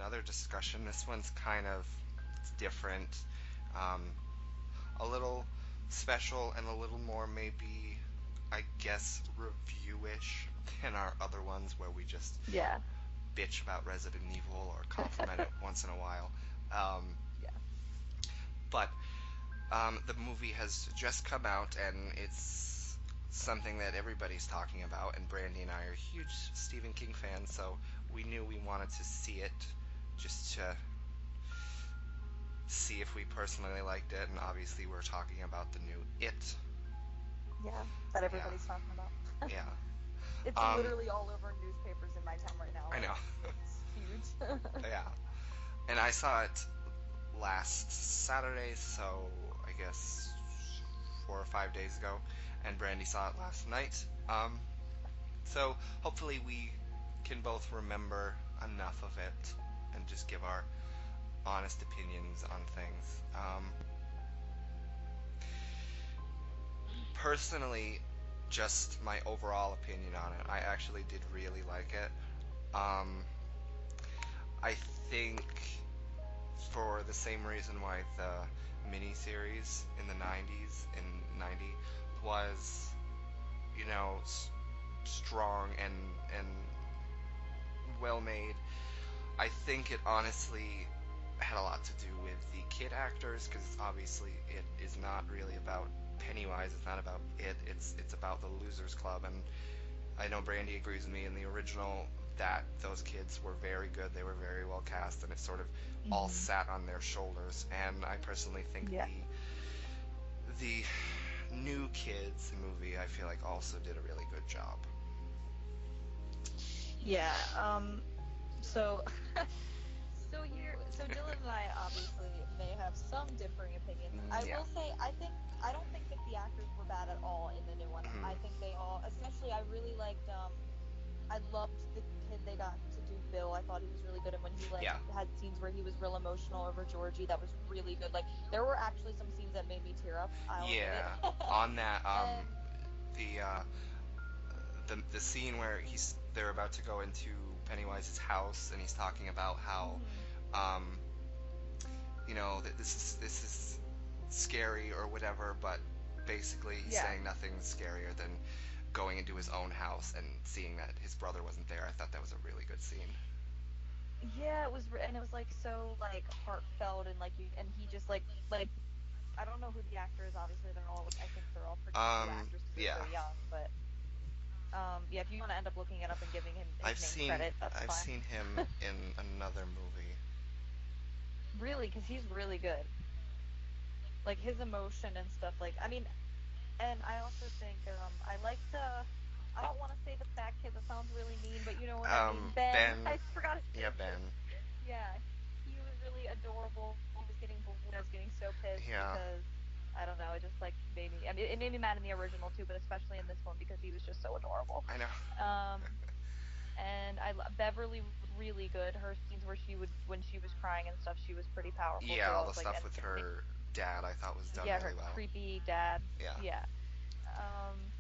another discussion. This one's kind of different, um, a little special, and a little more maybe, I guess, review-ish than our other ones where we just Yeah. bitch about Resident Evil or compliment it once in a while. Um, Yeah. but the movie has just come out, and it's something that everybody's talking about. And Brandy and I are huge Stephen King fans, so we knew we wanted to see it just to see if we personally liked it. And obviously, we're talking about the new It. Yeah. That Yeah, everybody's talking about. yeah. It's Um, literally all over newspapers in my town right now. I Like know. it's huge. Yeah, and I saw it last Saturday, so I guess 4 or 5 days ago, and Brandy saw it last night. So hopefully we can both remember enough of it and just give our honest opinions on things. Personally, just my overall opinion on it, I actually did really like it. Um, I think for the same reason why the miniseries in the 90s in 90 was, you know, strong and well made. I think it honestly had a lot to do with the kid actors, because obviously it is not really about Pennywise. It's not about it. It's about the Losers Club, and I know Brandy agrees with me. In the original, that those kids were very good. They were very well cast, and it sort of all Hmm. sat on their shoulders. And I personally think Yeah. the new kids movie, I feel like, also did a really good job. Yeah. So so Dylan and I obviously may have some differing opinions. I Yeah. will say I don't think that the actors were bad at all in the new one. I Hmm. think they all, especially I really liked I loved the kid they got to do Bill. I thought he was really good, and when he like Yeah. had scenes where he was real emotional over Georgie, that was really good. Like there were actually some scenes that made me tear up, I'll admit Yeah. it. On that, And the the scene where they're about to go into Pennywise's house, and he's talking about how, mhm, um, that this is scary or whatever, but basically he's yeah. saying nothing's scarier than going into his own house and seeing that his brother wasn't there. I thought that was a really good scene. Yeah, it was, and it was like so like heartfelt and like you, and he just like I don't know who the actor is. Obviously, they're all I think they're all pretty new actors because they're Yeah, so young. But yeah, if you want to end up looking it up and giving him his I've name seen credit, that's I've fine. seen him in another movie. Really, because he's really good. Like his emotion and stuff. Like I mean, and I also think I like the. I don't want to say the fat kid. That sounds really mean, but you know what I mean. Ben, Ben. I forgot his Yeah, name. Ben. Yeah, he was really adorable. He was getting bullied. I was getting so pissed Yeah, because I don't know. It just like made me. I mean, it made me mad in the original too, but especially in this one because he was just so adorable. I know. Um, and Beverly was really good. Her scenes where she would when she was crying and stuff, she was pretty powerful Yeah, too. I all the was like, stuff with her dad I thought was done yeah, really her well. creepy dad. Yeah. Yeah. Um,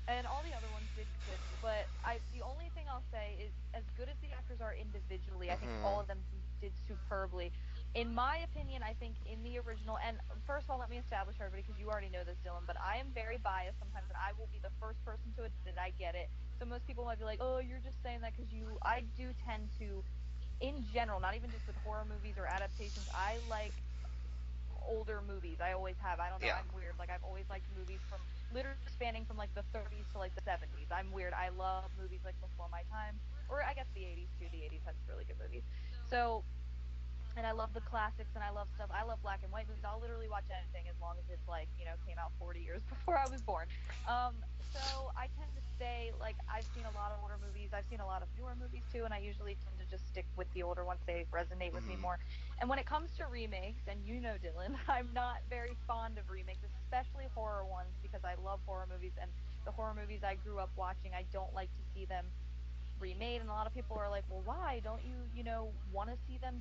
and all the other ones did good, but the only thing I'll say is as good as the actors are individually, I think all Mhm. of them did superbly. In my opinion, I think in the original, and first of all, let me establish for everybody because you already know this, Dylan, but I am very biased sometimes, and I will be the first person to admit it. I get it. So most people might be like, "Oh, you're just saying that because you." I do tend to, in general, not even just with horror movies or adaptations. I like older movies. I always have. I don't know. Yeah. I'm weird. Like I've always liked movies from literally spanning from like the 30s to like the 70s. I'm weird. I love movies like before my time, or I guess the 80s too. The 80s has really good movies. So and I love the classics and I love stuff. I love black and white movies. I'll literally watch anything as long as it's like, came out 40 years before I was born. So I tend to stay like I've seen a lot of older movies. I've seen a lot of newer movies too, and I usually tend to just stick with the older ones. They resonate with me Mhm. more. And when it comes to remakes, and you know, Dylan, I'm not very fond of remakes, especially horror ones, because I love horror movies and the horror movies I grew up watching, I don't like to see them remade, and a lot of people are like, well, why don't you want to see them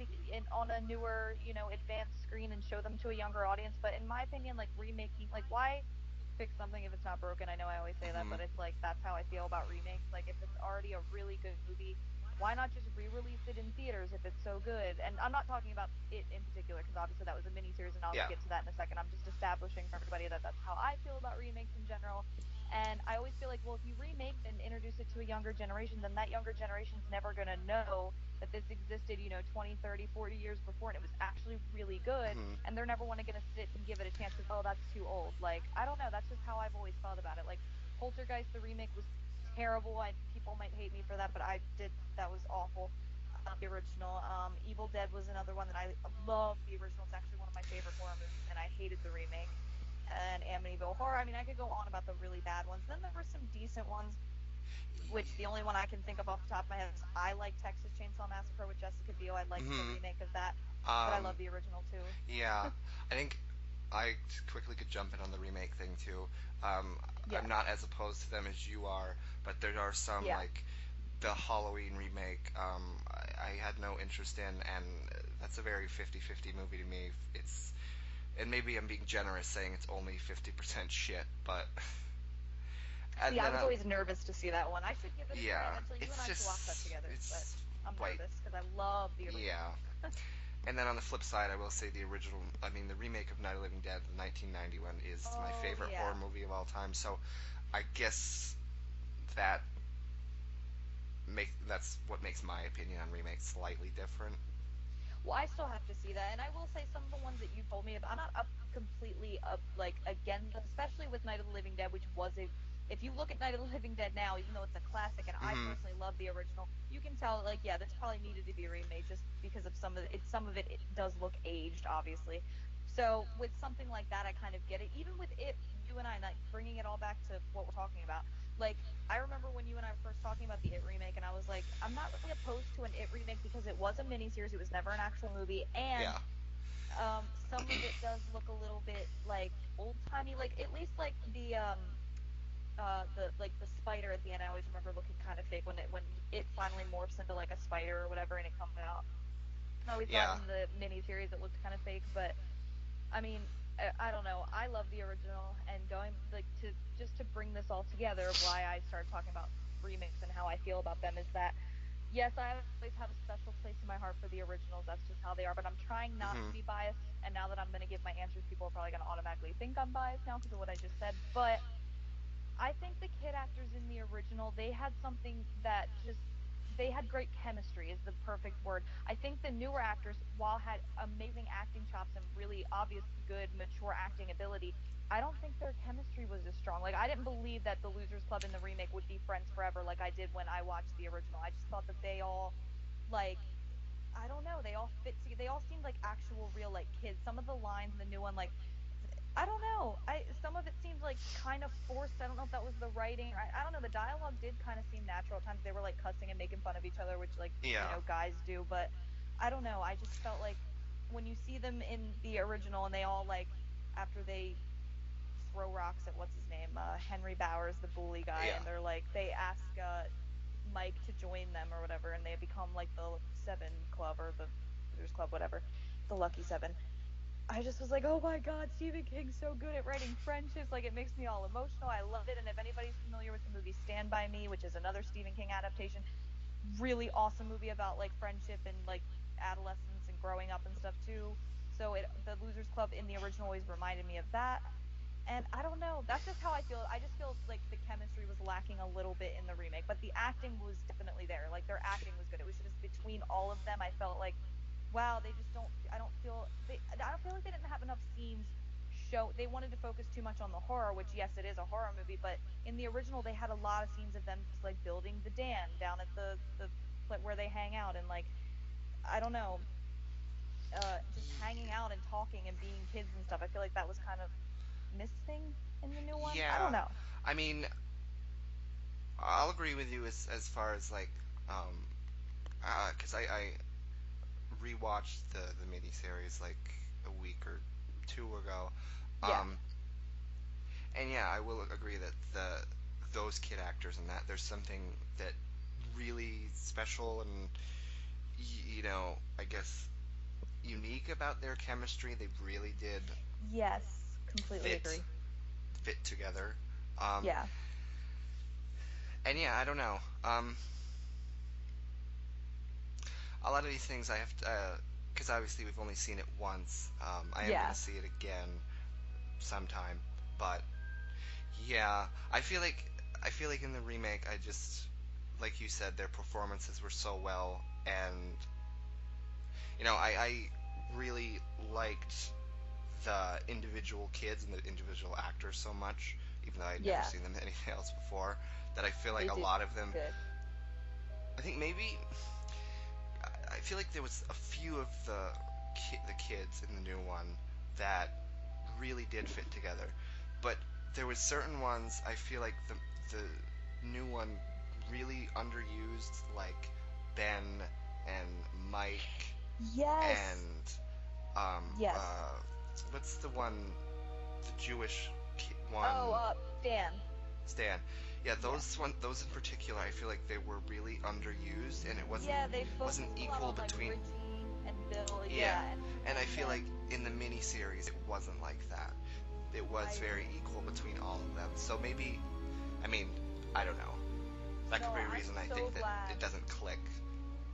on a newer advanced screen and show them to a younger audience? But in my opinion, like remaking, like why fix something if it's not broken? I know I always say that, Mhm. but it's like that's how I feel about remakes. Like if it's already a really good movie, why not just re-release it in theaters if it's so good? And I'm not talking about it in particular because obviously that was a miniseries, and I'll Yeah. get to that in a second. I'm just establishing for everybody that that's how I feel about remakes in general. And I always feel like, well, if you remake it and introduce it to a younger generation, then that younger generation's never going to know that this existed, 20, 30, 40 years before, and it was actually really good, Hmm. and they're never want to going to sit and give it a chance because, oh, that's too old. Like, I don't know, that's just how I've always felt about it. Like, Poltergeist the remake was terrible. People might hate me for that, but that was awful. I love the original. Evil Dead was another one that I love. The original. It's actually one of my favorite horror movies, and I hated the remake. And Amityville Horror. I mean, I could go on about the really bad ones. Then there were some decent ones, which the only one I can think of off the top of my head is I like Texas Chainsaw Massacre with Jessica Biel. I liked the Hmm. remake of that, but I Um, love the original too. yeah, I think I quickly could jump in on the remake thing too. Um, Yeah, I'm not as opposed to them as you are, but there are some yeah. like the Halloween remake. I had no interest in, and that's a very 50-50 movie to me. It's and maybe I'm being generous saying it's only 50% shit, but See, and I then was always nervous to see that one. I should give it a try yeah, eventually. You and it's I should watch that just together, but it's I'm white. nervous because I love the Yeah. original. And then on the flip side, I will say the original, I mean, the remake of Night of the Living Dead, the 1991, is my Oh favorite horror yeah. movie of all time. So I guess that that's what makes my opinion on remakes slightly different. Well, I still have to see that, and I will say some of the ones that you told me about. I'm not up completely up like against them, especially with Night of the Living Dead, which was a. If you look at Night of the Living Dead now, even though it's a classic, and I Hmm. personally love the original, you can tell like yeah, this probably needed to be remade just because of some of it does look aged, obviously. So with something like that, I kind of get it. Even with it, you and I, like bringing it all back to what we're talking about, like I remember when you and I were first talking about the It remake, and I was like, I'm not really opposed to an It remake because it was a miniseries. It was never an actual movie, and Yeah. some of it does look a little bit like old timey. Like at least like the spider at the end. I always remember looking kind of fake when it finally morphs into like a spider or whatever, and it comes out. I always thought Yeah. in the miniseries it looked kind of fake, but I mean, I don't know. I love the original, and going like to just to bring this all together of why I started talking about remakes and how I feel about them is that yes, I always have a special place in my heart for the originals. That's just how they are. But I'm trying not to be Hmm. biased. And now that I'm going to give my answers, people are probably going to automatically think I'm biased now because of what I just said. But I think the kid actors in the original, they had something that just they had great chemistry is the perfect word. I think the newer actors, while had amazing acting chops and really obvious good mature acting ability, I don't think their chemistry was as strong. Like I didn't believe that the Losers Club in the remake would be friends forever like I did when I watched the original. I just thought that they all like I don't know, they all fit together. They all seemed like actual real like kids. Some of the lines in the new one like I don't know. I some of it seemed like kind of forced. I don't know if that was the writing or I don't know. The dialogue did kind of seem natural at times. They were like cussing and making fun of each other, which like Yeah. guys do. But I don't know. I just felt like when you see them in the original and they all like after they throw rocks at what's his name, Henry Bowers, the bully guy, Yeah. and they're like they ask Mike to join them or whatever, and they become like the Seven Club or the Losers Club, whatever, the Lucky Seven. I just was like, oh my God, Stephen King's so good at writing friendships. Like, it makes me all emotional. I love it. And if anybody's familiar with the movie Stand By Me, which is another Stephen King adaptation, really awesome movie about like friendship and like adolescence and growing up and stuff too. So the Losers Club in the original always reminded me of that. And I don't know, that's just how I feel. I just feel like the chemistry was lacking a little bit in the remake, but the acting was definitely there. Like their acting was good. It was just between all of them, I felt like wow, they just don't I don't feel like they didn't have enough scenes show they wanted to focus too much on the horror, which yes, it is a horror movie, but in the original they had a lot of scenes of them just like building the dam down at the where they hang out and like I don't know, just hanging out and talking and being kids and stuff. I feel like that was kind of missing in the new one. I don't Yeah. know. I mean, I'll agree with you as far as like, um, because I rewatched the miniseries like a week or two ago. Yeah. Um, and yeah, I will agree that those kid actors and that there's something that really special and I guess unique about their chemistry. They really did Yes, completely fit agree. fit together. Um, Yeah. and yeah, I don't know. a lot of these things I have to, because obviously we've only seen it once. I am gonna Yeah. see it again sometime, but yeah, I feel like in the remake, I just like you said, their performances were so well, and I really liked the individual kids and the individual actors so much, even though I'd never Yeah. seen them in anything else before, that I feel like They a did lot of them. good. I think maybe I feel like there was a few of the kids in the new one that really did fit together, but there was certain ones I feel like the new one really underused, like Ben and Mike Yes. and um Yes. uh what's the one, the Jewish Oh, one, Stan. Stan. Yeah, Yeah. those in particular, I feel like they were really underused, and it Yeah, they wasn't focused a lot equal on like between. Richie and Bill. Yeah, Yeah, and I and feel like Ben. in the miniseries it wasn't like that. It was I very agree. equal between all of them. So maybe, I mean, I don't know. That could No, be a I'm reason I so think that it glad. doesn't click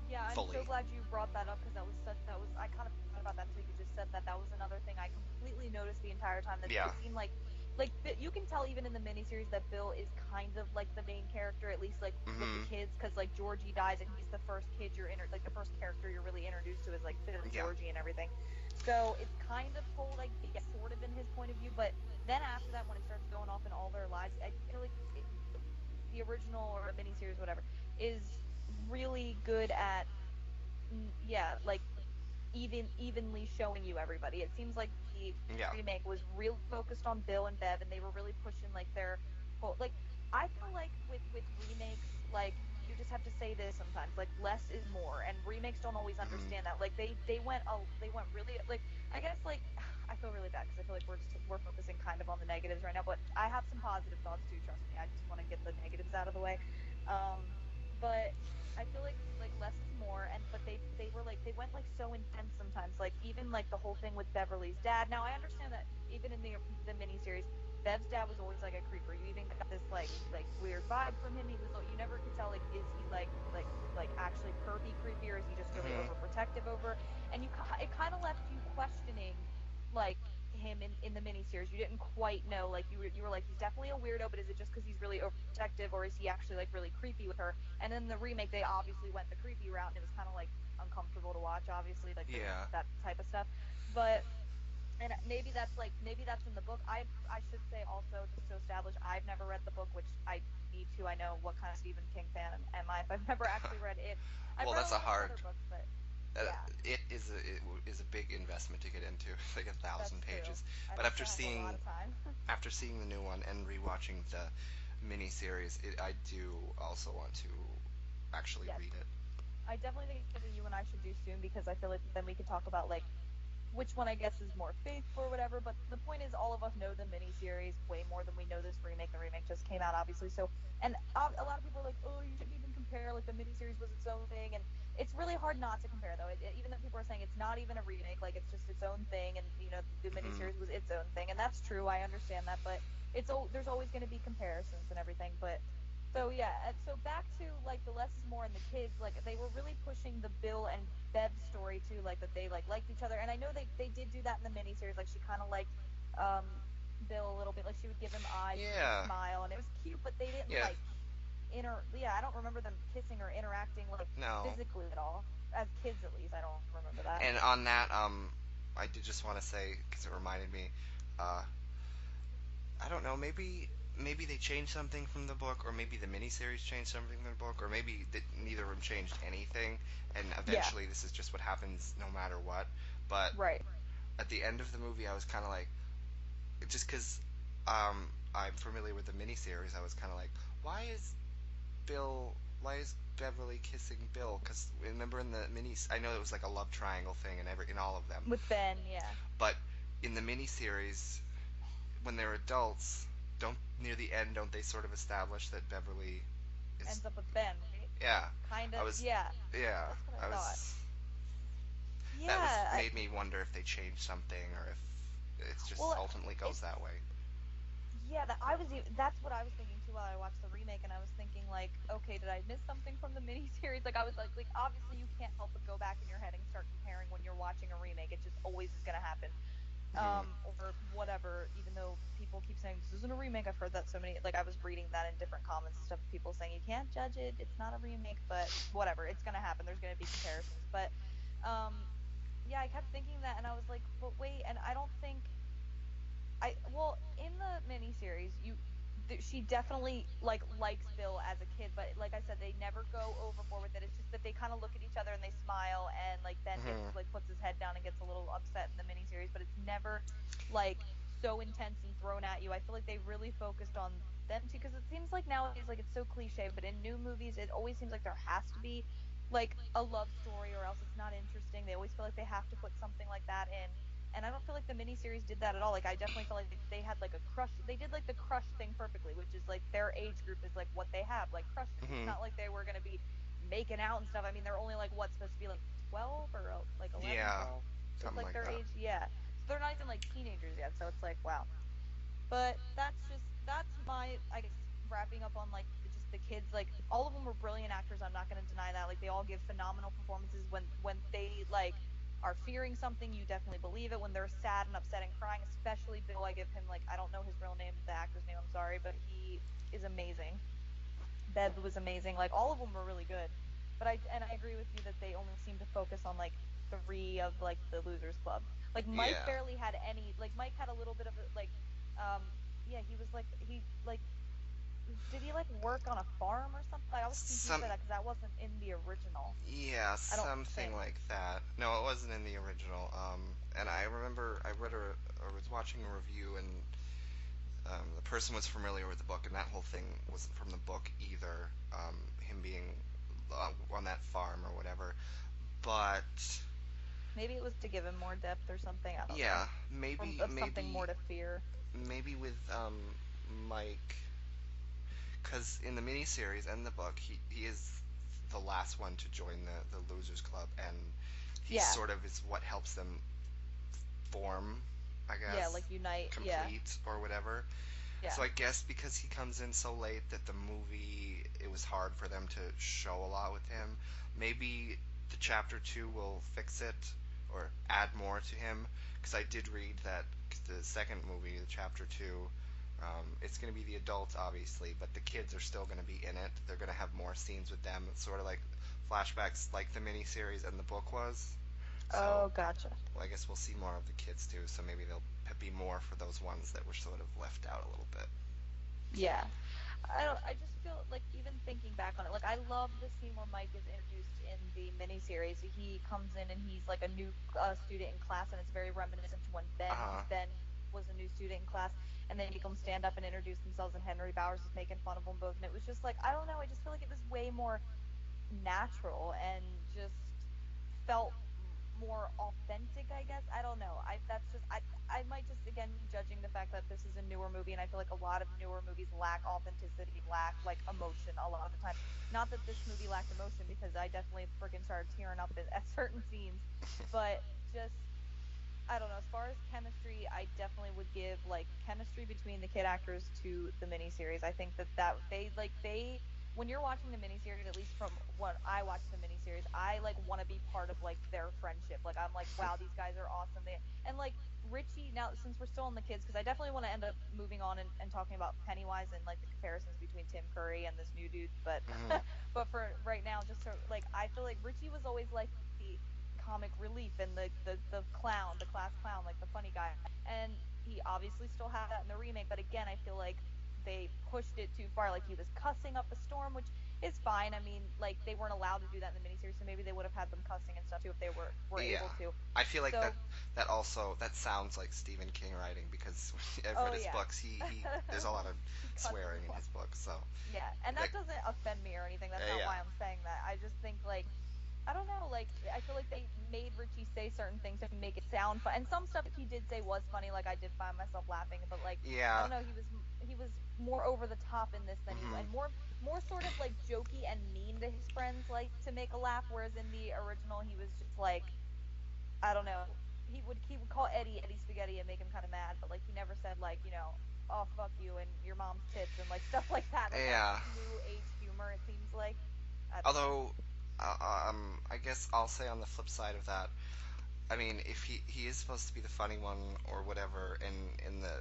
Yeah, I'm so fully. glad you brought that up because that was I kind of forgot about that until you just said that. That was another thing I completely noticed the entire time that Yeah. it seemed you can tell even in the miniseries that Bill is kind of like the main character, at least like with the Mhm. kids, because like Georgie dies and he's the first kid like the first character you're really introduced to is like Bill and Yeah. Georgie and everything. So it's kind of told, I guess, sort of in his point of view, but then after that, when it starts going off in all their lives, I feel like the original or the miniseries, whatever, is really good at yeah, like evenly showing you everybody. It seems like the Yeah. remake was really focused on Bill and Bev, and they were really pushing like their whole like. I feel like with remakes, like you just have to say this sometimes, like less is more, and remakes don't always Mhm. understand that. Like they went really like I guess like I feel really bad because I feel like we're focusing kind of on the negatives right now, but I have some positive thoughts too. Trust me, I just want to get the negatives out of the way. But I feel like less is more, and but they were like they went like so intense sometimes, like even like the whole thing with Beverly's dad. Now I understand that even in the miniseries, Bev's dad was always like a creeper. You even got this like weird vibe from him. He was you never could tell like is he like actually pervy creepy or is he just really Mhm. overprotective over? And it kind of left you questioning like him in the miniseries. You didn't quite know like you were like he's definitely a weirdo, but is it just because he's really overprotective or is he actually like really creepy with her? And then the remake, they obviously went the creepy route, and it was kind of like uncomfortable to watch. Obviously, like the Yeah. that type of stuff. But and maybe that's in the book. I should say also just to establish, I've never read the book, which I need to. I know what kind of Stephen King fan am I if I've never actually read it. I've Well, read a that's a lot of his hard. other books, but Uh, yeah, it is a big investment to get into. It's like a thousand that's true. pages. I'd But have to have a lot of time. after seeing the new one and rewatching the miniseries, I do also want to actually Yes, read it. I definitely think it's something you and I should do soon because I feel like then we could talk about like which one I guess is more faithful or whatever. But the point is, all of us know the miniseries way more than we know this remake. The remake just came out, obviously. So, and a lot of people are like, "Oh, you shouldn't even compare. Like the miniseries was its own thing," and it's really hard not to compare, though. Even though people are saying it's not even a remake, like it's just its own thing, and the Hmm. miniseries was its own thing, and that's true. I understand that, but there's always going to be comparisons and everything. But so yeah, so back to like the less is more and the kids, like they were really pushing the Bill and Bev story too, like that they like liked each other. And I know they did do that in the miniseries, like she kind of liked um Bill a little bit, like she would give him eyes and he would Yeah. smile and it was cute, but they didn't Yeah. like yeah, I don't remember them kissing or interacting like No. physically at all. As kids at least, I don't remember that. And on that, I did just want to say because it reminded me, uh, I don't know, maybe they changed something from the book, or maybe the miniseries changed something from the book, or maybe neither of them changed anything, and Yeah, eventually this is just what happens no matter what. But right. at the end of the movie, I was kind of like, just because I'm familiar with the miniseries, I was kind of like, why is Bill, why is Beverly kissing Bill? Because remember in the I know it was like a love triangle thing in all of them, With Ben, yeah. but in the miniseries, when they're adults, don't near the end, don't they sort of establish that Beverly is? Ends up with Ben, right? Yeah, Kind I of, was, yeah. yeah, That's what I I thought. was. That was Yeah, made me wonder if they changed something or if it just well, ultimately it goes that way. Yeah, that's what I was thinking too while I watched the remake, and I was thinking like, okay, did I miss something from the miniseries? Like I was like obviously you can't help but go back in your head and start comparing when you're watching a remake. It just always is going to happen. Hmm. Or whatever, even though people keep saying this isn't a remake. I've heard that so many, like I was reading that in different comments and stuff, people saying you can't judge it, it's not a remake, but whatever, it's going to happen, there's going to be comparisons. But um yeah, I kept thinking that, and I was like, but wait, and I don't think well, in the miniseries, she definitely like likes Bill as a kid, but like I said, they never go overboard with it. It's just that they kind of look at each other and they smile, and like Ben gets Hmm. like puts his head down and gets a little upset in the miniseries, but it's never like so intense and thrown at you. I feel like they really focused on them too, because it seems like nowadays, like it's so cliche, but in new movies, it always seems like there has to be like a love story, or else it's not interesting. They always feel like they have to put something like that in, and I don't feel like the miniseries did that at all. Like I definitely felt like they had like a crush. They did like the crush thing perfectly, which is like their age group is like what they have, like crushes. It's Hmm. not like they were gonna be making out and stuff. I mean, they're only like what's supposed to be like 12 or like 11, Yeah, 12 is something like like their that. age. Yeah, so they're not even like teenagers yet. So it's like wow. But that's my, I guess, wrapping up on like just the kids. Like all of them were brilliant actors, I'm not going to deny that. Like they all give phenomenal performances. When they like are fearing something, you definitely believe it. When they're sad and upset and crying, especially Bill, I give him, like, I don't know his real name, the actor's name, I'm sorry, but he is amazing. Beb was amazing. Like all of them were really good. But I agree with you that they only seem to focus on like three of like the losers club. Like Mike Yeah. barely had any. Like Mike had a little bit of a, like yeah, he was like he like did he like work on a farm or something? Like, I was confused Some. by that because that wasn't in the original. Yeah, I don't something think. like that. No, it wasn't in the original. And I remember I read or was watching a review, and the person was familiar with the book, and that whole thing wasn't from the book either. Him being on that farm or whatever. But Maybe it was to give him more depth or something. I don't know. yeah, Or maybe of something maybe more to fear. maybe with Mike, because in the miniseries and the book, he is the last one to join the Losers Club, and he Yeah. sort of is what helps them form, I Yeah, guess, like unite. Yeah. complete or whatever. So Yeah. I guess because he comes in so late that the movie, it was hard for them to show a lot with him. Maybe the chapter 2 will fix it or add more to him, because I did read that the second movie, the chapter 2, it's going to be the adults obviously, but the kids are still going to be in it. They're going to have more scenes with them, sort of like flashbacks like the miniseries and the book was. So, Oh, gotcha. well, I guess we'll see more of the kids too, so maybe there'll be more for those ones that were sort of left out a little bit. Yeah. I don't. I just feel like, even thinking back on it, like I love the scene where Mike is introduced in the miniseries. He comes in and he's like a new student in class, and it's very reminiscent to when Ben, Uh because Ben was a new student in class, and they make them stand up and introduce themselves, and Henry Bowers is making fun of them both, and it was just like, I don't know. I just feel like it was way more natural and just felt more authentic, I guess. I don't know. I That's just, I might just again be judging the fact that this is a newer movie, and I feel like a lot of newer movies lack authenticity, lack like emotion a lot of the time. Not that this movie lacked emotion, because I definitely freaking started tearing up at certain scenes, but just, I don't know. As far as chemistry, I definitely would give like chemistry between the kid actors to the miniseries. I think that they, when you're watching the miniseries, at least from what I watch the miniseries, I like want to be part of like their friendship. Like I'm like, wow, these guys are awesome. They, and like Richie, now since we're still on the kids, because I definitely want to end up moving on and talking about Pennywise and like the comparisons between Tim Curry and this new dude, but huh. but for right now, just so like, I feel like Richie was always like the comic relief and the clown, the class clown, like the funny guy. And he obviously still had that in the remake, but again, I feel like they pushed it too far. Like he was cussing up a storm, which is fine. I mean, like they weren't allowed to do that in the miniseries, so maybe they would have had them cussing and stuff too if they were Yeah, able to. I feel like that So, that also that sounds like Stephen King writing, because I've read oh his yeah. books. He there's a lot of He cusses swearing a in lot. his books, so Yeah, and like that doesn't offend me or anything. That's not yeah. why I'm saying that. I just think like, I don't know, like I feel like they made Richie say certain things to make it sound fun. And some stuff he did say was funny, like I did find myself laughing, but like I Yeah. don't know, he was more over the top in this than he, Mhm. and more sort of like jokey and mean to his friends, like to make a laugh, whereas in the original he was just like, I don't know. he would call Eddie Spaghetti and make him kind of mad, but like he never said like oh fuck you and your mom's tits and like stuff like that. Like that's Yeah. just new age humor. It seems like I don't know. Although, I guess I'll say on the flip side of that, I mean, if he is supposed to be the funny one or whatever, and in the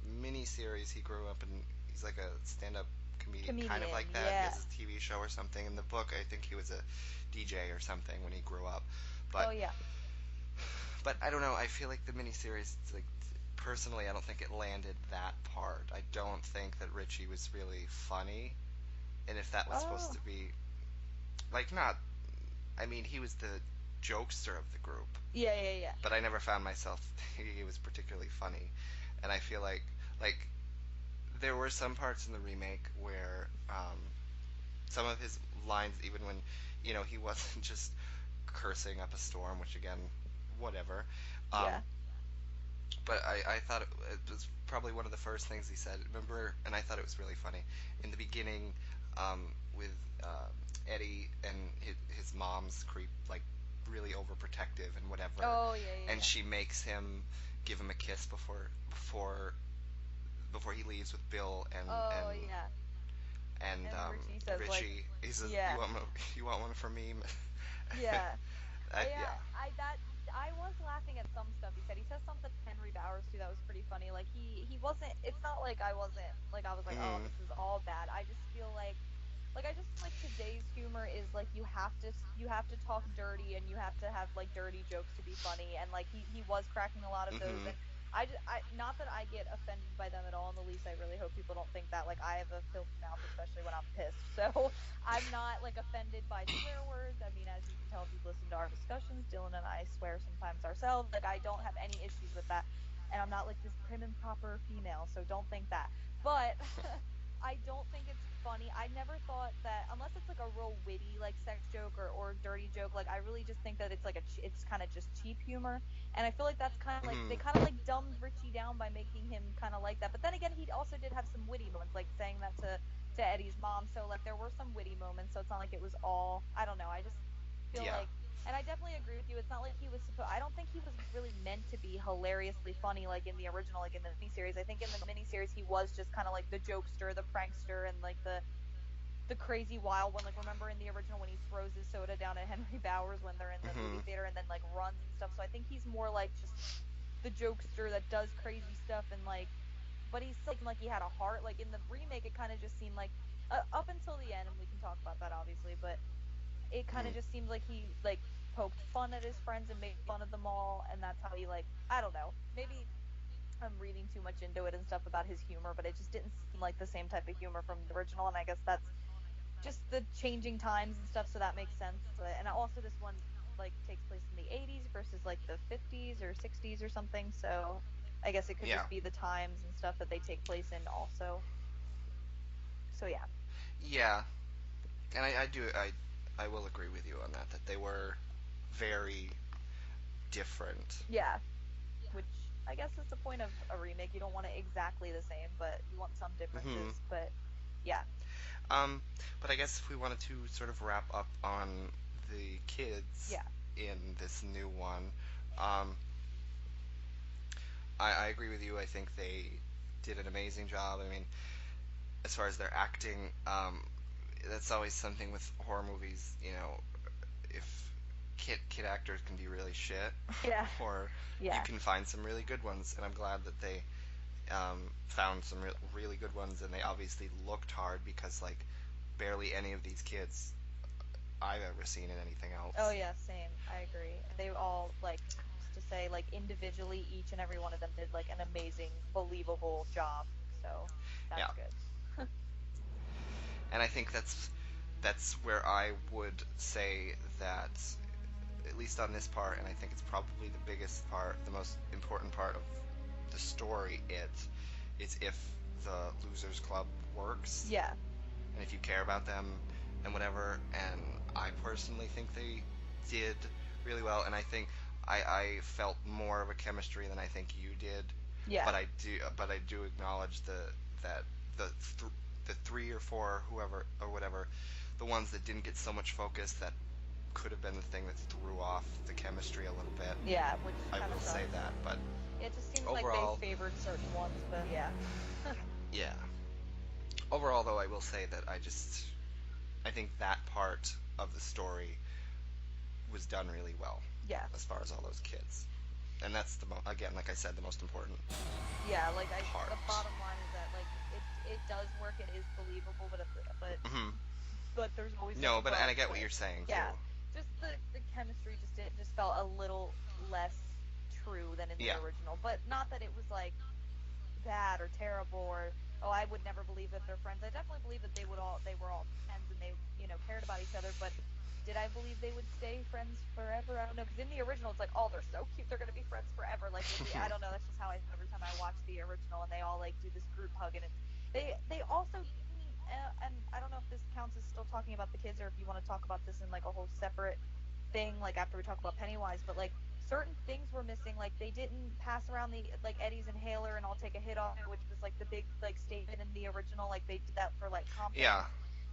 mini series he grew up and he's like a stand up comedian, kind of Comedian, like that. He yeah. has his TV show or something. In the book, I think he was a DJ or something when he grew up. But Oh yeah. I don't know. I feel like the miniseries, like personally, I don't think it landed that part. I don't think that Richie was really funny, and if that was supposed Oh to be like not, I mean, he was the jokester of the group, yeah, yeah, yeah, but I never found myself he was particularly funny, and I feel like there were some parts in the remake where some of his lines, even when he wasn't just cursing up a storm, which again, whatever. yeah, Um, but I thought it was probably one of the first things he said. Remember, and I thought it was really funny in the beginning with Eddie and his mom's creep, like really overprotective and whatever, oh yeah, yeah, and yeah. she makes him give him a kiss before he leaves with Bill Oh yeah. and And Richie says like, Richie. He says, yeah, you want one from me?" yeah. Yeah. Yeah, I was laughing at some stuff he said. He says something to Henry Bowers too that was pretty funny. Like he wasn't. It's not like I wasn't like I was like, oh, Mm, this is all bad. I just feel like I just feel like today's humor is like you have to talk dirty and you have to have like dirty jokes to be funny. And like he was cracking a lot of those. mm-hmm. And I not that I get offended by them at all in the least. I really hope people don't think that. Like I have a filthy mouth, especially when I'm pissed. So I'm not like offended by swear words. I mean, as you can tell if you've listened to our discussions, Dylan and I swear sometimes ourselves. Like I don't have any issues with that. And I'm not like this prim and proper female, so don't think that. But I don't think it's funny. I never thought that unless it's like a real witty like sex joke or dirty joke, like I really just think that it's like it's kind of just cheap humor. And I feel like that's kind of like Mm-hmm. they kind of like dumbed Richie down by making him kind of like that. But then again, he also did have some witty moments, like saying that to Eddie's mom. So like there were some witty moments. So it's not like it was all. I don't know. I just feel Yeah. like, and I definitely agree with you. It's not like he was supposed. I don't think he was really meant to be hilariously funny like in the original, like in the miniseries. I think in the miniseries he was just kind of like the jokester, the prankster, and like the crazy wild one. Like remember in the original when he throws his soda down at Henry Bowers when they're in the movie Mm-hmm. theater and then like runs and stuff. So I think he's more like just the jokester that does crazy stuff and like but he still like he had a heart. Like in the remake, it kind of just seemed like up until the end, and we can talk about that obviously, but it kind Mm. of just seemed like he like poked fun at his friends and made fun of them all, and that's how he like I don't know maybe I'm reading too much into it and stuff about his humor, but it just didn't seem like the same type of humor from the original, and I guess that's just the changing times and stuff, so that makes sense. And also this one like takes place in the 80s versus like the 50s or 60s or something, so I guess it could Yeah. just be the times and stuff that they take place in also. So yeah. Yeah. And I will agree with you on that. That they were very different. Yeah, which I guess is the point of a remake. You don't want it exactly the same, but you want some Mm-hmm. differences. But yeah, Um, but I guess if we wanted to sort of wrap up on the kids yeah, in this new one, um, I agree with you. I think they did an amazing job. I mean, as far as their acting, that's always something with horror movies. If kid actors can be really shit, yeah, or you yeah. can find some really good ones, and I'm glad that they found some really good ones, and they obviously looked hard because like barely any of these kids I've ever seen in anything Oh else. yeah, same. I agree. They all like needless to say, like individually, each and every one of them did like an amazing, believable job. So Yeah, that's good. and I think that's where I would say that at least on this part, and I think it's probably the biggest part, the most important part of the story. It's if the Losers Club works, Yeah, and if you care about them and whatever. And I personally think they did really well, and I think I felt more of a chemistry than I think you did. yeah, But I do acknowledge that the the three or four whoever or whatever, the ones that didn't get so much focus that could have been the thing that threw off the chemistry a little bit. Yeah, which I kind of will say sucks. that, but It just seems like they overall, favored certain ones, but yeah. yeah. Overall, though, I will say that I think that part of the story was done really well Yeah. as far as all those kids, and that's again, like I said, the most important Yeah, like the part. bottom line is that like it does work, it is believable, but Hmm. there's always like No, a but and but I get to what you're it. saying too. Yeah. Just the chemistry just felt a little less true than in the Yeah. original. But not that it was like bad or terrible or oh I would never believe that they're friends. I definitely believe that they were all friends and they cared about each other, but did I believe they would stay friends forever? I don't know, because in the original it's like oh they're so cute, they're gonna be friends forever. Like in the I don't know, that's just how I feel every time I watch the original and they all like do this group hug and it's they also didn't and I don't know if this counts as still talking about the kids or if you want to talk about this in like a whole separate thing like after we talk about Pennywise, but like certain things were missing. Like they didn't pass around the like Eddie's inhaler and I'll take a hit off it, which was like the big like statement in the original. Like they did that for like Yeah. confidence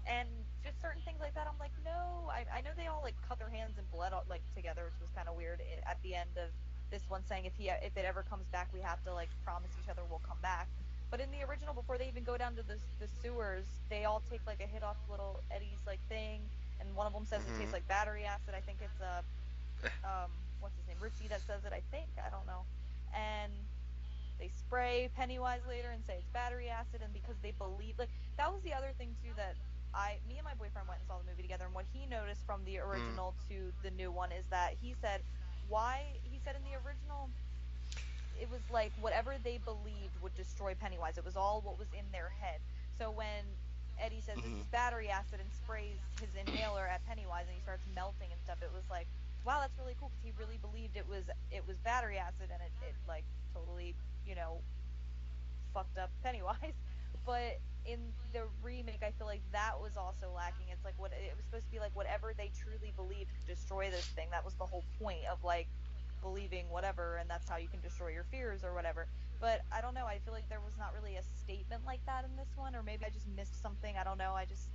and just certain things like that. I'm like, no, I know they all like cut their hands and bled like together, which was kind of weird at the end of this one saying if it ever comes back, we have to like promise each other we'll come back. But in the original, before they even go down to the sewers, they all take like a hit off little Eddie's like thing, and one of them says it tastes Hmm. like battery acid. I think it's what's his name, Richie, that says it. I think I don't know, and they spray Pennywise later and say it's battery acid, and because they believe like that was the other thing too that me and my boyfriend went and saw the movie together, and what he noticed from the Mm. original to the new one is that he said in the original it was like whatever they believed would destroy Pennywise. It was all what was in their head. So when Eddie says this Hmm. is battery acid and sprays his inhaler at Pennywise and he starts melting and stuff, it was like, wow, that's really cool because he really believed it was battery acid and it like totally fucked up Pennywise. But in the remake, I feel like that was also lacking. It's like what it was supposed to be like whatever they truly believed could destroy this thing. That was the whole point of like believing whatever, and that's how you can destroy your fears or whatever. But I don't know. I feel like there was not really a statement like that in this one, or maybe I just missed something. I don't know. I just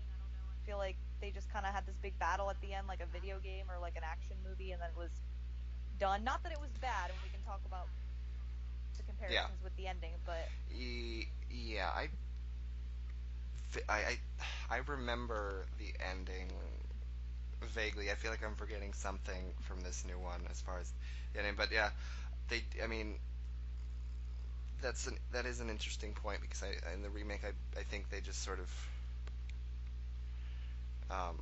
feel like they just kind of had this big battle at the end, like a video game or like an action movie, and then it was done. Not that it was bad, and we can talk about the Yeah. comparisons with the ending, but Yeah. I I remember the ending vaguely. I feel like I'm forgetting something from this new one as far as the ending. But yeah, they. I mean, that is an interesting point because in the remake I think they just sort of um,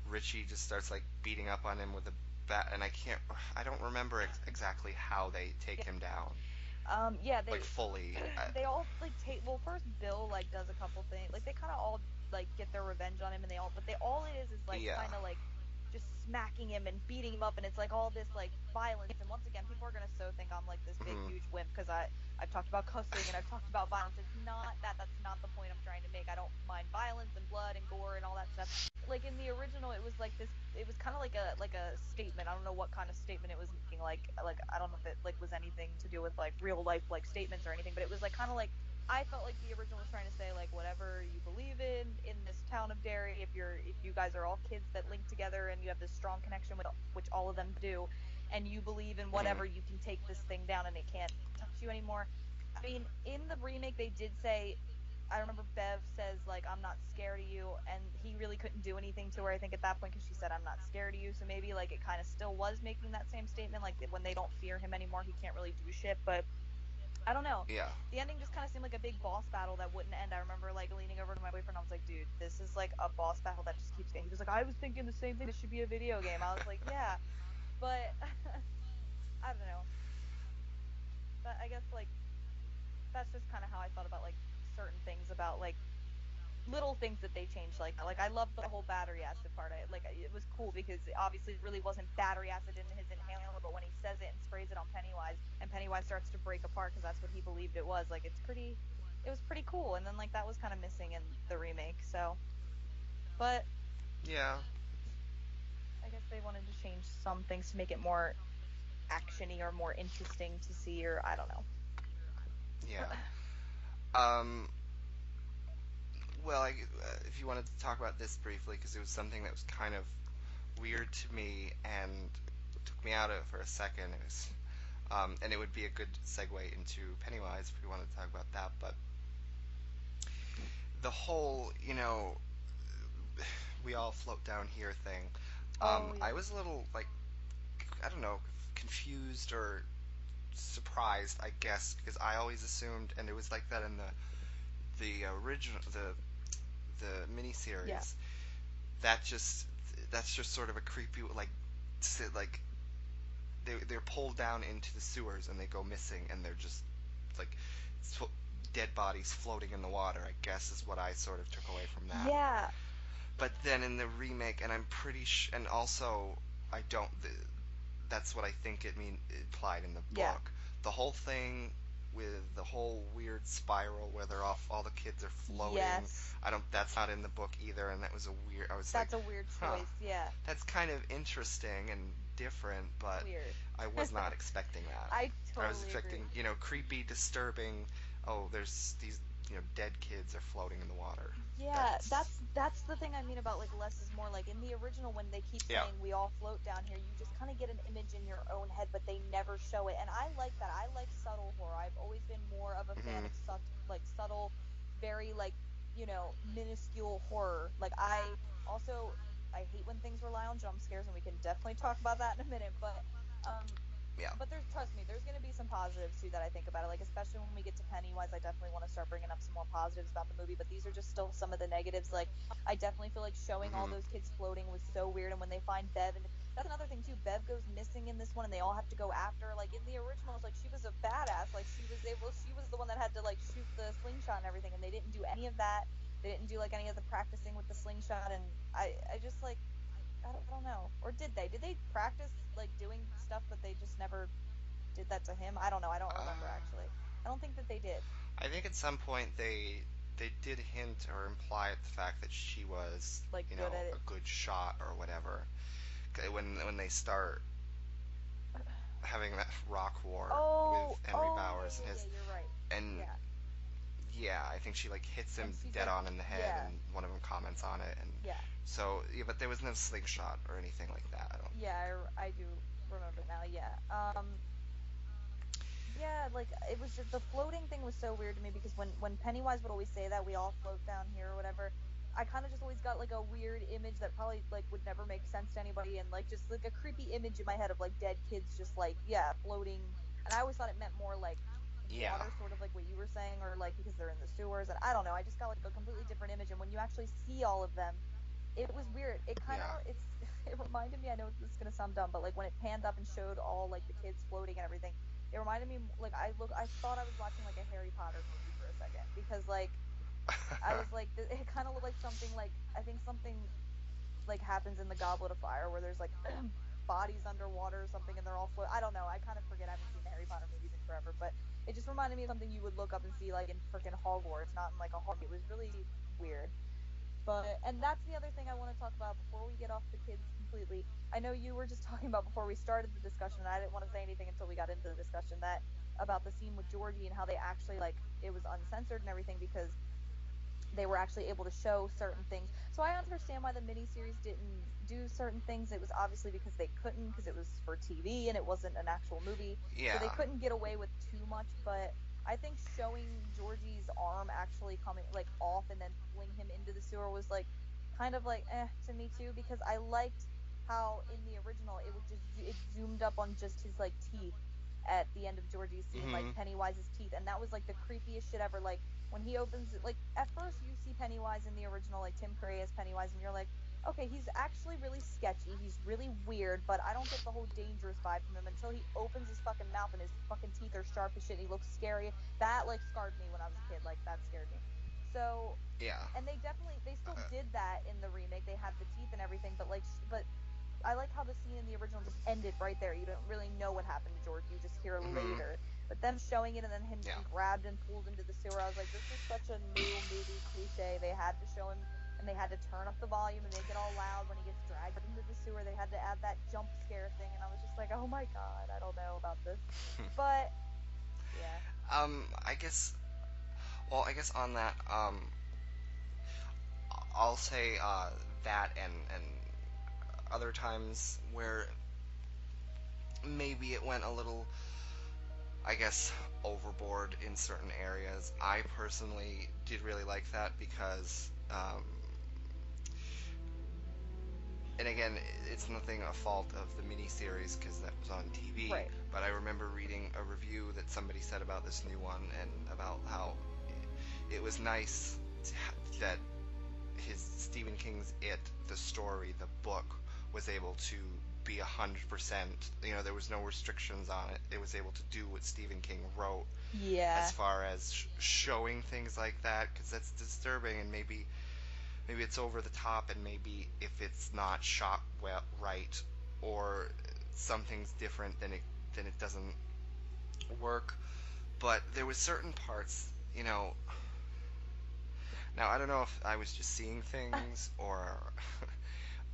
Richie just starts like beating up on him with a bat, and I don't remember exactly how they take him down yeah, like fully. they all like take well first Bill like does a couple things like they kind of all like get their revenge on him and they all but they all it is like Yeah. kind of like just smacking him and beating him up and it's like all this like violence and once again people are gonna so think I'm like this big Hmm. huge wimp because I've talked about cussing and I've talked about violence. It's not that's not the point I'm trying to make. I don't mind violence and blood and gore and all that stuff. Like in the original it was like this it was kind of like a statement. I don't know what kind of statement it was making. Like I don't know if it like was anything to do with like real life like statements or anything, but it was like kind of like I felt like the original was trying to say like whatever you believe in this town of Derry, if you guys are all kids that link together and you have this strong connection with which all of them do, and you believe in Hmm. whatever, you can take this thing down and it can't touch you anymore. I mean, in the remake they did say I remember Bev says like I'm not scared of you, and he really couldn't do anything to her. I think at that point because she said I'm not scared of you, so maybe like it kind of still was making that same statement. Like when they don't fear him anymore, he can't really do shit. But I don't know. Yeah. The ending just kind of seemed like a big boss battle that wouldn't end. I remember like leaning over to my boyfriend. I was like, dude, this is like a boss battle that just keeps going. He was like, I was thinking the same thing. This should be a video game. I was like, yeah, but I don't know. But I guess like that's just kind of how I felt about like certain things about like little things that they changed like that. Like I love the whole battery acid part. I like it was cool because obviously it really wasn't battery acid in his inhaler, but when he says it and sprays it on Pennywise and Pennywise starts to break apart because that's what he believed it was, like it was pretty cool. And then like that was kind of missing in the remake. So, but Yeah. I guess they wanted to change some things to make it more actiony or more interesting to see or I don't know. Yeah. Um. Well, if you wanted to talk about this briefly, because it was something that was kind of weird to me and took me out of it for a second. It was, and it would be a good segue into Pennywise if we want to talk about that. But the whole, we all float down here thing. Oh I yeah. was a little like, I don't know, confused or surprised, I guess, because I always assumed, and it was like that in the original the Yeah. miniseries. That just that's just sort of a creepy like like they're pulled down into the sewers and they go missing and they're just like dead bodies floating in the water. I guess is what I sort of took away from that. Yeah. But then in the remake, and I'm pretty and also I don't. That's what I think it implied in the Yeah. book. The whole thing with the whole weird spiral where they're all the kids are floating. Yes. I don't. That's not in the book either, and that was a weird. I was like, That's a weird huh, choice. Yeah. that's kind of interesting and different, but Weird. I was not expecting that. I I was totally expecting, agree. creepy, disturbing. Oh, there's these, dead kids are floating in the water. Yeah, That's that's the thing I mean about like less is more. Like in the original when they keep yeah. saying we all float down here, you just kind of get an image in your own head, but they never show it. And I like that. I like subtle horror. I've always been more of a fan Hmm. of subtle, very like, minuscule horror. Like I also I hate when things rely on jump scares, and we can definitely talk about that in a minute, um Yeah. but there's trust me, there's going to be some positives too that I think about it. Like especially when we get to Pennywise, I definitely want to start bringing up some more positives about the movie. But these are just still some of the negatives. Like I definitely feel like showing all Hmm. those kids floating was so weird. And when they find Bev, and that's another thing too, Bev goes missing in this one, and they all have to go after her. Like in the originals, like she was a badass. Like she was the one that had to like shoot the slingshot and everything, and they didn't do any of that. They didn't do like any of the practicing with the slingshot, and I just like I don't know. Or did they? Did they practice like doing stuff but they just never did that to him? I don't know. I don't remember Uh, actually. I don't think that they did. I think at some point they did hint or imply at the fact that she was, Like good at a it. good shot or whatever. When they start having that rock war with Henry Oh yeah, Bowers and yeah, yeah. his You're right. and Yeah, yeah, I think she like hits and him she's dead like, on in the head, yeah, and one of them comments on it, and yeah, so yeah, but there was no slingshot or anything like that. I don't. yeah. I do remember now. Yeah. Yeah, like it was just the floating thing was so weird to me because when Pennywise would always say that we all float down here or whatever, I kind of just always got like a weird image that probably like would never make sense to anybody, and like just like a creepy image in my head of like dead kids just like yeah floating, and I always thought it meant more like Yeah, water, sort of like what you were saying, or like because they're in the sewers, and I don't know, I just got like a completely different image, and when you actually see all of them, it was weird. It kind of yeah. it reminded me. I know this is gonna sound dumb, but like when it panned up and showed all like the kids floating and everything, it reminded me like I thought I was watching like a Harry Potter movie for a second because like I was like it kind of looked like something like I think something like happens in the Goblet of Fire where there's like bodies underwater or something and they're all float. I don't know. I kind of forget. I haven't seen the Harry Potter movies in forever, but it just reminded me of something you would look up and see like in freaking Hogwarts, not in like a horror movie. It was really weird. But and that's the other thing I want to talk about before we get off the kids completely. I know you were just talking about before we started the discussion, and I didn't want to say anything until we got into the discussion that about the scene with Georgie and how they actually like it was uncensored and everything because they were actually able to show certain things. So I understand why the miniseries didn't do certain things. It was obviously because they couldn't, because it was for TV and it wasn't an actual movie. So they Yeah. couldn't get away with too much. But I think showing Georgie's arm actually coming like off and then pulling him into the sewer was like kind of like to me too, because I liked how in the original it would just it zoomed up on just his like teeth at the end of Georgie's scene, like Hmm. Pennywise's teeth, and that was like the creepiest shit ever. Like when he opens it, like at first you see Pennywise in the original, like Tim Curry as Pennywise, and you're like, okay, he's actually really sketchy, he's really weird, but I don't get the whole dangerous vibe from him until he opens his fucking mouth and his fucking teeth are sharp as shit and he looks scary. That like scarred me when I was a kid, like that scared me. So Yeah. and they still Uh, did that in the remake. They had the teeth and everything, but like but I like how the scene in the original just ended right there. You don't really know what happened to George. You just hear hmm. later. But them showing it and then him Yeah. getting grabbed and pulled into the sewer, I was like, this is such a new movie cliche. They had to show him and they had to turn up the volume and make it all loud when he gets dragged into the sewer. They had to add that jump scare thing, and I was just like, oh my god, I don't know about this. But yeah, I guess. Well, I guess on that, I'll say that and other times where maybe it went a little, I guess, overboard in certain areas. I personally did really like that because, and again, it's nothing a fault of the miniseries because that was on TV. Right. But I remember reading a review that somebody said about this new one and about how it was nice that his Stephen King's It, the story, the book, was able to be 100%. You know, there was no restrictions on it. It was able to do what Stephen King wrote as Yeah. far as showing things like that, because that's disturbing, and maybe it's over the top, and maybe if it's not shot well right, or something's different, then it doesn't work. But there was certain parts, you know. Now I don't know if I was just seeing things or,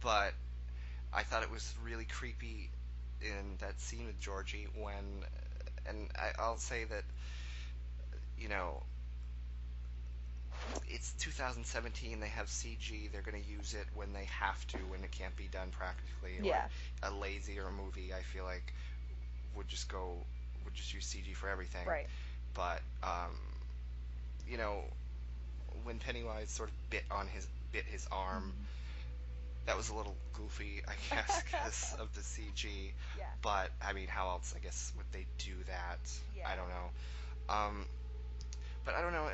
but I thought it was really creepy in that scene with Georgie when, and I'll say that, you know, it's 2017. They have CG. They're going to use it when they have to, when it can't be done practically. Or Yeah. a lazier movie, I feel like, would just go would just use CG for everything. Right. But you know, when Pennywise sort of bit his arm, Hmm. that was a little goofy, I guess, because of the CG. Yeah. But I mean, how else? I guess would they do that? I Yeah. don't know. But I don't know.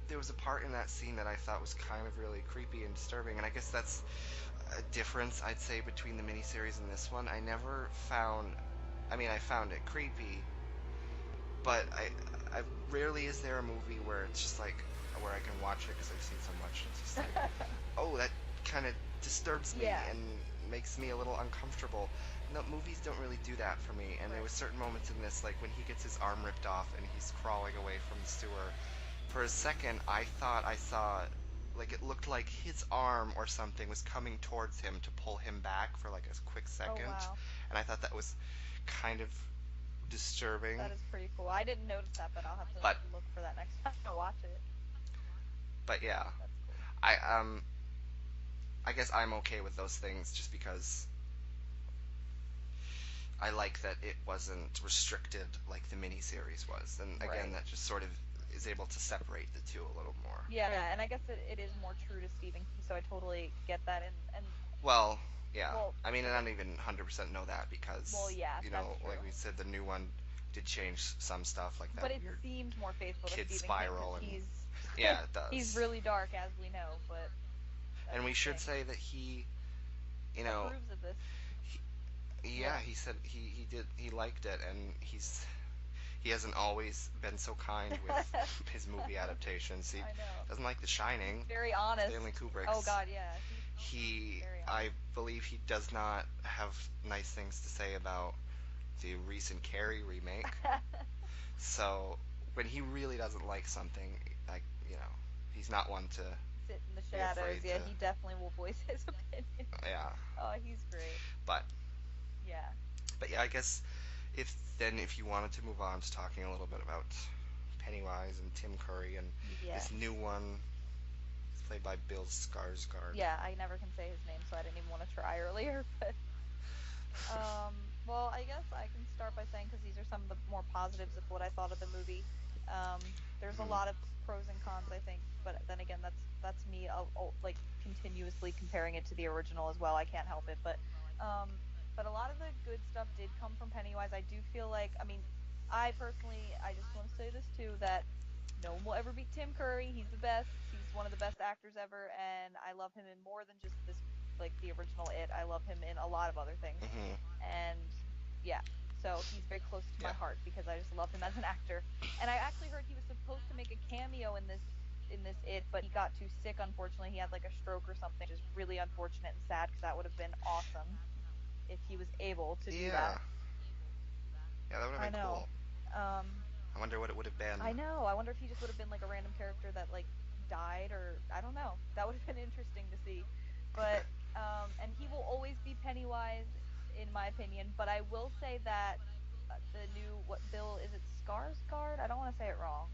There was a part in that scene that I thought was kind of really creepy and disturbing, and I guess that's a difference I'd say between the miniseries and this one. I never found. I mean, I found it creepy, but I rarely is there a movie where it's just like where I can watch it because I've seen so much. It's just like, oh, that kind of disturbs me Yeah. and makes me a little uncomfortable. No, movies don't really do that for me. And there Right. was certain moments in this, like when he gets his arm ripped off and he's crawling away from the sewer. For a second, I thought I saw, like it looked like his arm or something was coming towards him to pull him back for like a quick Oh second, wow. and I thought that was kind of disturbing. That is pretty cool. I didn't notice that, but I'll have to But look for that next time I watch it. yeah, That's cool. I I guess I'm okay with those things just because I like that it wasn't restricted like the miniseries was. And again, Right. that just sort of is able to separate the two a little more. Yeah, and I guess it is more true to Stephen King, so I totally get that. And Well, yeah. well, I mean, and I okay. don't even 100% know that Well, because, yeah, you that's know, like true. we said, the new one did change some stuff, like that But it weird seems more faithful to kid Stephen King because spiral, and he's yeah, it he's does. really dark, as we know. But And that's we the should thing. say that you know, Approves of this. yeah, Yeah, he said he liked it, and he hasn't always been so kind with his movie adaptations. He I know. doesn't like The He's Shining, very Stanley honest. Oh Kubrick's. God, yeah. He's very I honest. believe he does not have nice things to say about the recent Carrie remake. So when he really doesn't like something, like he's not one to Sit in the be shadows. afraid to. Yeah, he definitely will voice his opinion. Yeah, Oh, he's great. but Yeah. yeah, I guess if you wanted to move on to talking a little bit about Pennywise and Tim Curry and this new Yes. one, it's played by Bill Skarsgård. Yeah, I never can say his name, so I didn't even want to try earlier. But well, I guess I can start by saying because these are some of the more positives of what I thought of the movie. There's a Hmm. lot of pros and cons, I think, but then again, that's me, like continuously comparing it to the original as well. I can't help it, um, but a lot of the good stuff did come from Pennywise. I do feel like, I mean, I personally, I just want to say this too that no one will ever beat Tim Curry. He's the best. He's one of the best actors ever, and I love him in more than just this, like the original It. I love him in a lot of other things, Hmm. and yeah, so he's very close to Yeah. my heart because I just love him as an actor. And I actually heard he was supposed to make a cameo in this It, but he got too sick. Unfortunately, he had like a stroke or something, which is really unfortunate and sad because that would have been awesome if he was able to do Yeah. that. Yeah, that would have I been know. cool. Um, I wonder what it would have I been. know. I wonder if he just would have been like a random character that like died or I don't know. That would have been interesting to see. But and he will always be Pennywise in my opinion, but I will say that the new what Bill is it Skarsgård? I don't want to say it wrong.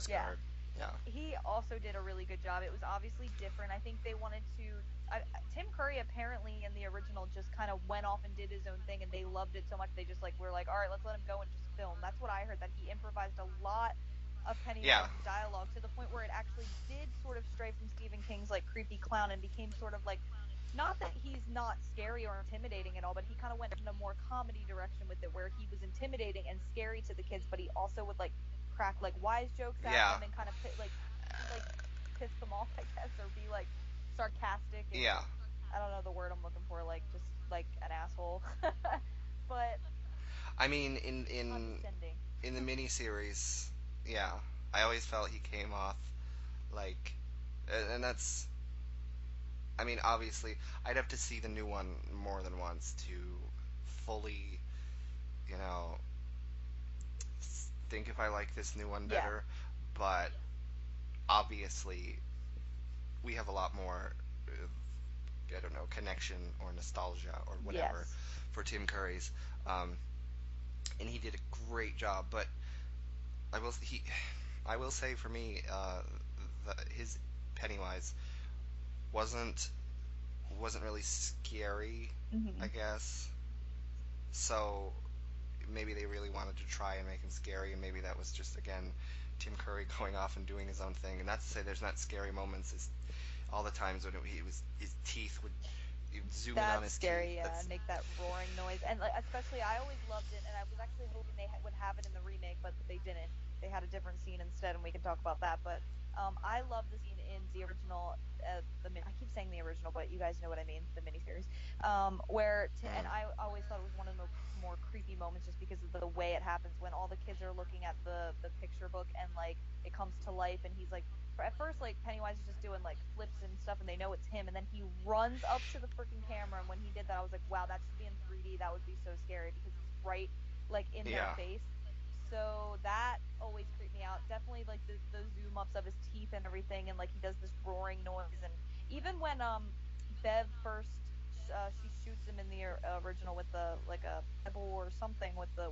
Yeah. Skarsgård. Yeah. He also did a really good job. It was obviously different. I think they wanted to. Tim Curry apparently in the original just kind of went off and did his own thing, and they loved it so much they just like were like, all right, let's let him go and just film. That's what I heard. That he improvised a lot of Yeah. Pennywise's dialogue to the point where it actually did sort of stray from Stephen King's like creepy clown and became sort of like, not that he's not scary or intimidating at all, but he kind of went in a more comedy direction with it, where he was intimidating and scary to the kids, but he also would like crack like wise jokes at Yeah. them and kind of like piss them off, I guess, or be like sarcastic and Yeah. I don't know the word I'm looking for, like just like an asshole, but I mean, in condescending. in the miniseries, yeah, I always felt he came off like, and that's. I mean, obviously, I'd have to see the new one more than once to fully, you know, think if I like this new one Yeah. better. But obviously, we have a lot more, I don't know, connection or nostalgia or whatever Yes. for Tim Curry's, um, and he did a great job. But I will say for me, his Pennywise wasn't wasn't really scary, I Hmm. guess. So maybe they really wanted to try and make him scary, and maybe that was just again Tim Curry going off and doing his own thing. And not to say there's not scary moments. It's all the times when he was his teeth would you'd zoom in on That's his teeth. scary, yeah, That's and make that roaring noise. And like, especially, I always loved it, and I was actually hoping they would have it in the remake, but they didn't. They had a different scene instead, and we can talk about that. But I love the scene in the original. I keep saying the original, but you guys know what I mean, the miniseries. And mm, I always thought it was one of the more creepy moments, just because of the way it happens when all the kids are looking at the picture book and like it comes to life, and he's like, at first like Pennywise is just doing like flips and stuff and they know it's him, and then he runs up to the freaking camera, and when he did that I was like, wow, that should be in 3D. That would be so scary because it's right like in their yeah. face. So that always creeped me out. Definitely like the zoom ups of his teeth and everything, and like he does this roaring noise. And even when Bev first she shoots him in the original with the like a pebble or something with the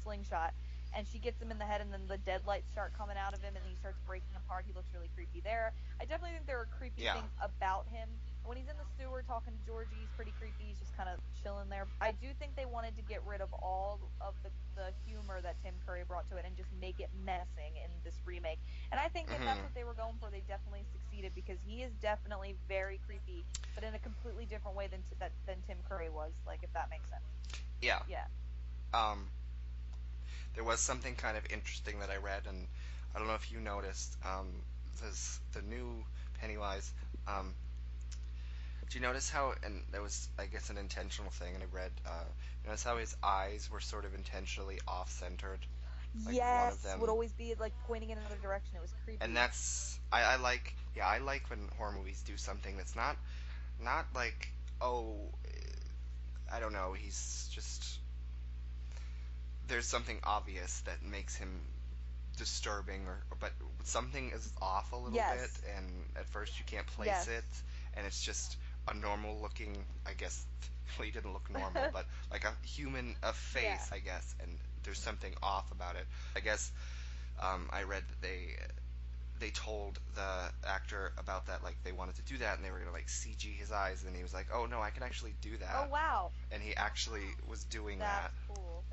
slingshot, and she gets him in the head, and then the deadlights start coming out of him and he starts breaking apart. He looks really creepy there. I definitely think there are creepy Yeah. things about him. When he's in the sewer talking to Georgie, he's pretty creepy. He's just kind of chilling there. I do think they wanted to get rid of all of the humor that Tim Curry brought to it and just make it menacing in this remake. And I think if that's Hmm. what they were going for, they definitely succeeded, because he is definitely very creepy, but in a completely different way than Tim Curry was. Like, if that makes sense. Yeah. Yeah. Um, there was something kind of interesting that I read, and I don't know if you noticed. This the new Pennywise. Um, do you notice how? And that was, I guess, an intentional thing. And I read. Notice how his eyes were sort of intentionally off-centered, like one of Yes, would them. always be like pointing in another direction. It was And creepy. that's I like. Yeah, I like when horror movies do something that's not like, oh, I don't know. He's just there's something obvious that makes him disturbing, or but something is off a little bit, Yes. and at first you can't place it, Yes. and it's just a normal looking, I guess. Well, he didn't look normal, but like a human, a Yeah. face, I guess, and there's something off about it. I guess I read that they told the actor about that, like they wanted to do that, and they were gonna like CG his eyes, and he was like, "Oh no, I can actually do Oh that," wow. and he actually was doing that. That's cool.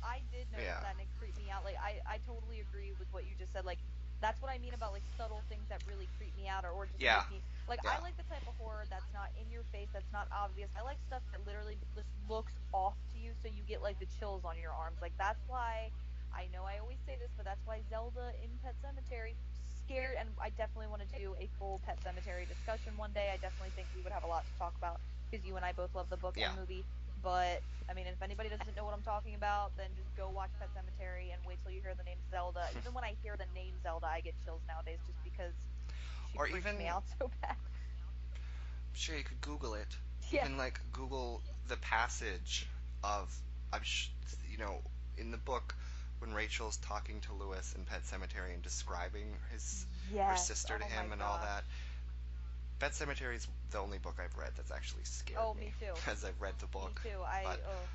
I did notice Yeah, that, and it creeped me out. Like, I totally agree with what you just said. Like, that's what I mean about like subtle things that really creep me out, or just yeah, make me like, I yeah, like the type of horror that's not in your face, that's not obvious. I like stuff that literally just looks off to you, so you get like the chills on your arms. Like, that's why, I know I always say this, but that's why Zelda in Pet Cemetery scared. And I definitely want to do a full Pet Cemetery discussion one day. I definitely think we would have a lot to talk about, because you and I both love the book yeah. and movie. But I mean, if anybody doesn't know what I'm talking about, then just go watch Pet Cemetery and wait till you hear the name Zelda. Even when I hear the name Zelda, I get chills nowadays, just because she Or freaks me even, out so bad. sure, you could Google it. Yeah. Even like Google the passage of, I'm you know, in the book when Rachel's talking to Lewis in Pet Cemetery and describing her Yes. sister to Oh my him and all that. gosh. Pet Cemetery is the only book I've read that's actually scared Oh, me me too. as I've read the Me book. too. But Ugh,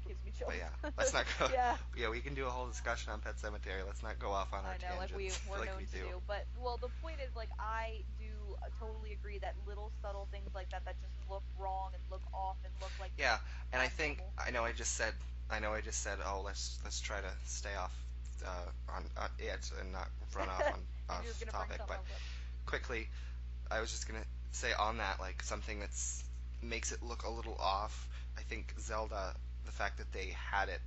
gives me But chills. yeah, let's not go. Yeah, Yeah, we can do a whole discussion on Pet Cemetery. Let's not go off on our I know, like tangents we're like we known to do. do. But well, the point is, like, I do totally agree that little subtle things like that that just look wrong and look off and look like Yeah, and I think abnormal. I know I just said, oh, let's try to stay off on it and not run off on And you're off gonna bring topic. something But else up. quickly, I was just gonna say on that, like something that's makes it look a little off. I think Zelda, the fact that they had it,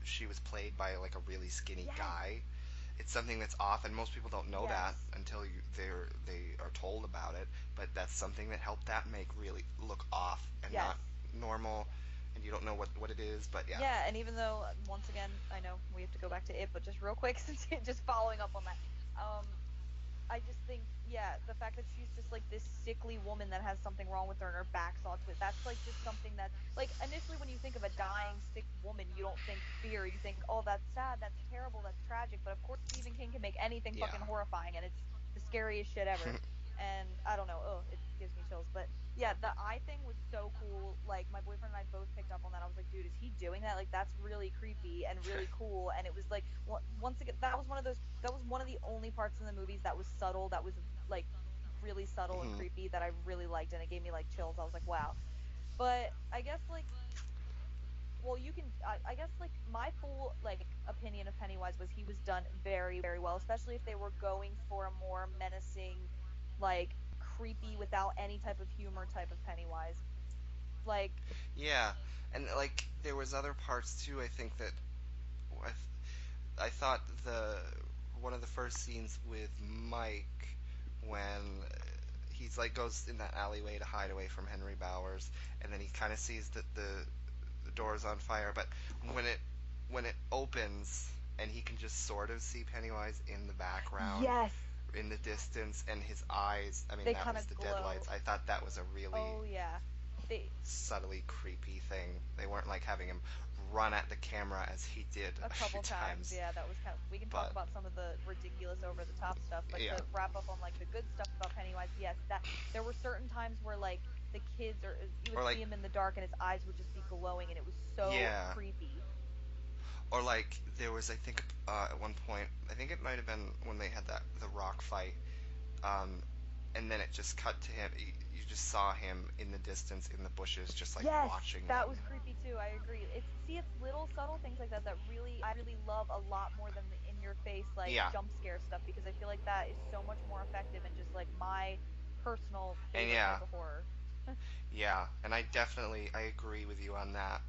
she was played by like a really skinny Yes, guy. It's something that's off, and most people don't know that yes, until they are told about it. But that's something that helped that make really look off and yes. not normal, and you don't know what it is. But yeah, Yeah, and even though once again, I know we have to go back to it, but just real quick, since just following up on that, I just think, yeah, the fact that she's just like this sickly woman that has something wrong with her and her back's all twisted. That's like just something that, like, initially when you think of a dying, sick woman, you don't think fear. You think, oh, that's sad, that's terrible, that's tragic. But of course, Stephen King can make anything yeah, fucking horrifying, and it's the scariest shit ever. And I don't know, oh, it gives me chills. But yeah, the eye thing was so cool. Like, my boyfriend and I both picked up on that. I was like, dude, is he doing that? Like, that's really creepy and really cool. And it was like, once again, that was one of those, that was one of the only parts in the movies that was subtle, that was like really subtle and hmm creepy, that I really liked, and it gave me like chills. I was like, wow. But I guess like, well, you can, I guess like my full like opinion of Pennywise was he was done very, very well, especially if they were going for a more menacing, like creepy without any type of humor type of Pennywise. Like, yeah, and like there was other parts too. I think that I thought the one of the first scenes with Mike when he's like goes in that alleyway to hide away from Henry Bowers, and then he kind of sees that the door is on fire, but when it when it opens and he can just sort of see Pennywise in the background yes, in the distance and his eyes, I mean they that kind was of the glow. deadlights. I thought that was a really Oh yeah, they subtly creepy thing. They weren't like having him run at the camera as he did a a few couple times, times. yeah, that was kind of, we can talk But about some of the ridiculous over the top stuff, but yeah, to wrap up on like the good stuff about Pennywise, yes, that there were certain times where like the kids, or you or would like see him in the dark and his eyes would just be glowing, and it was so yeah, creepy. or like there was I think at one point I think it might have been when they had that the rock fight, um, and then it just cut to him. You just saw him in the distance in the bushes, just like Yes, watching that them. was creepy too. I agree. It's, see, it's little subtle things like that that really I really love a lot more than the in your face like Yeah, jump scare stuff, because I feel like that is so much more effective and just like my personal and favorite yeah, type of horror. yeah, and I agree with you on that.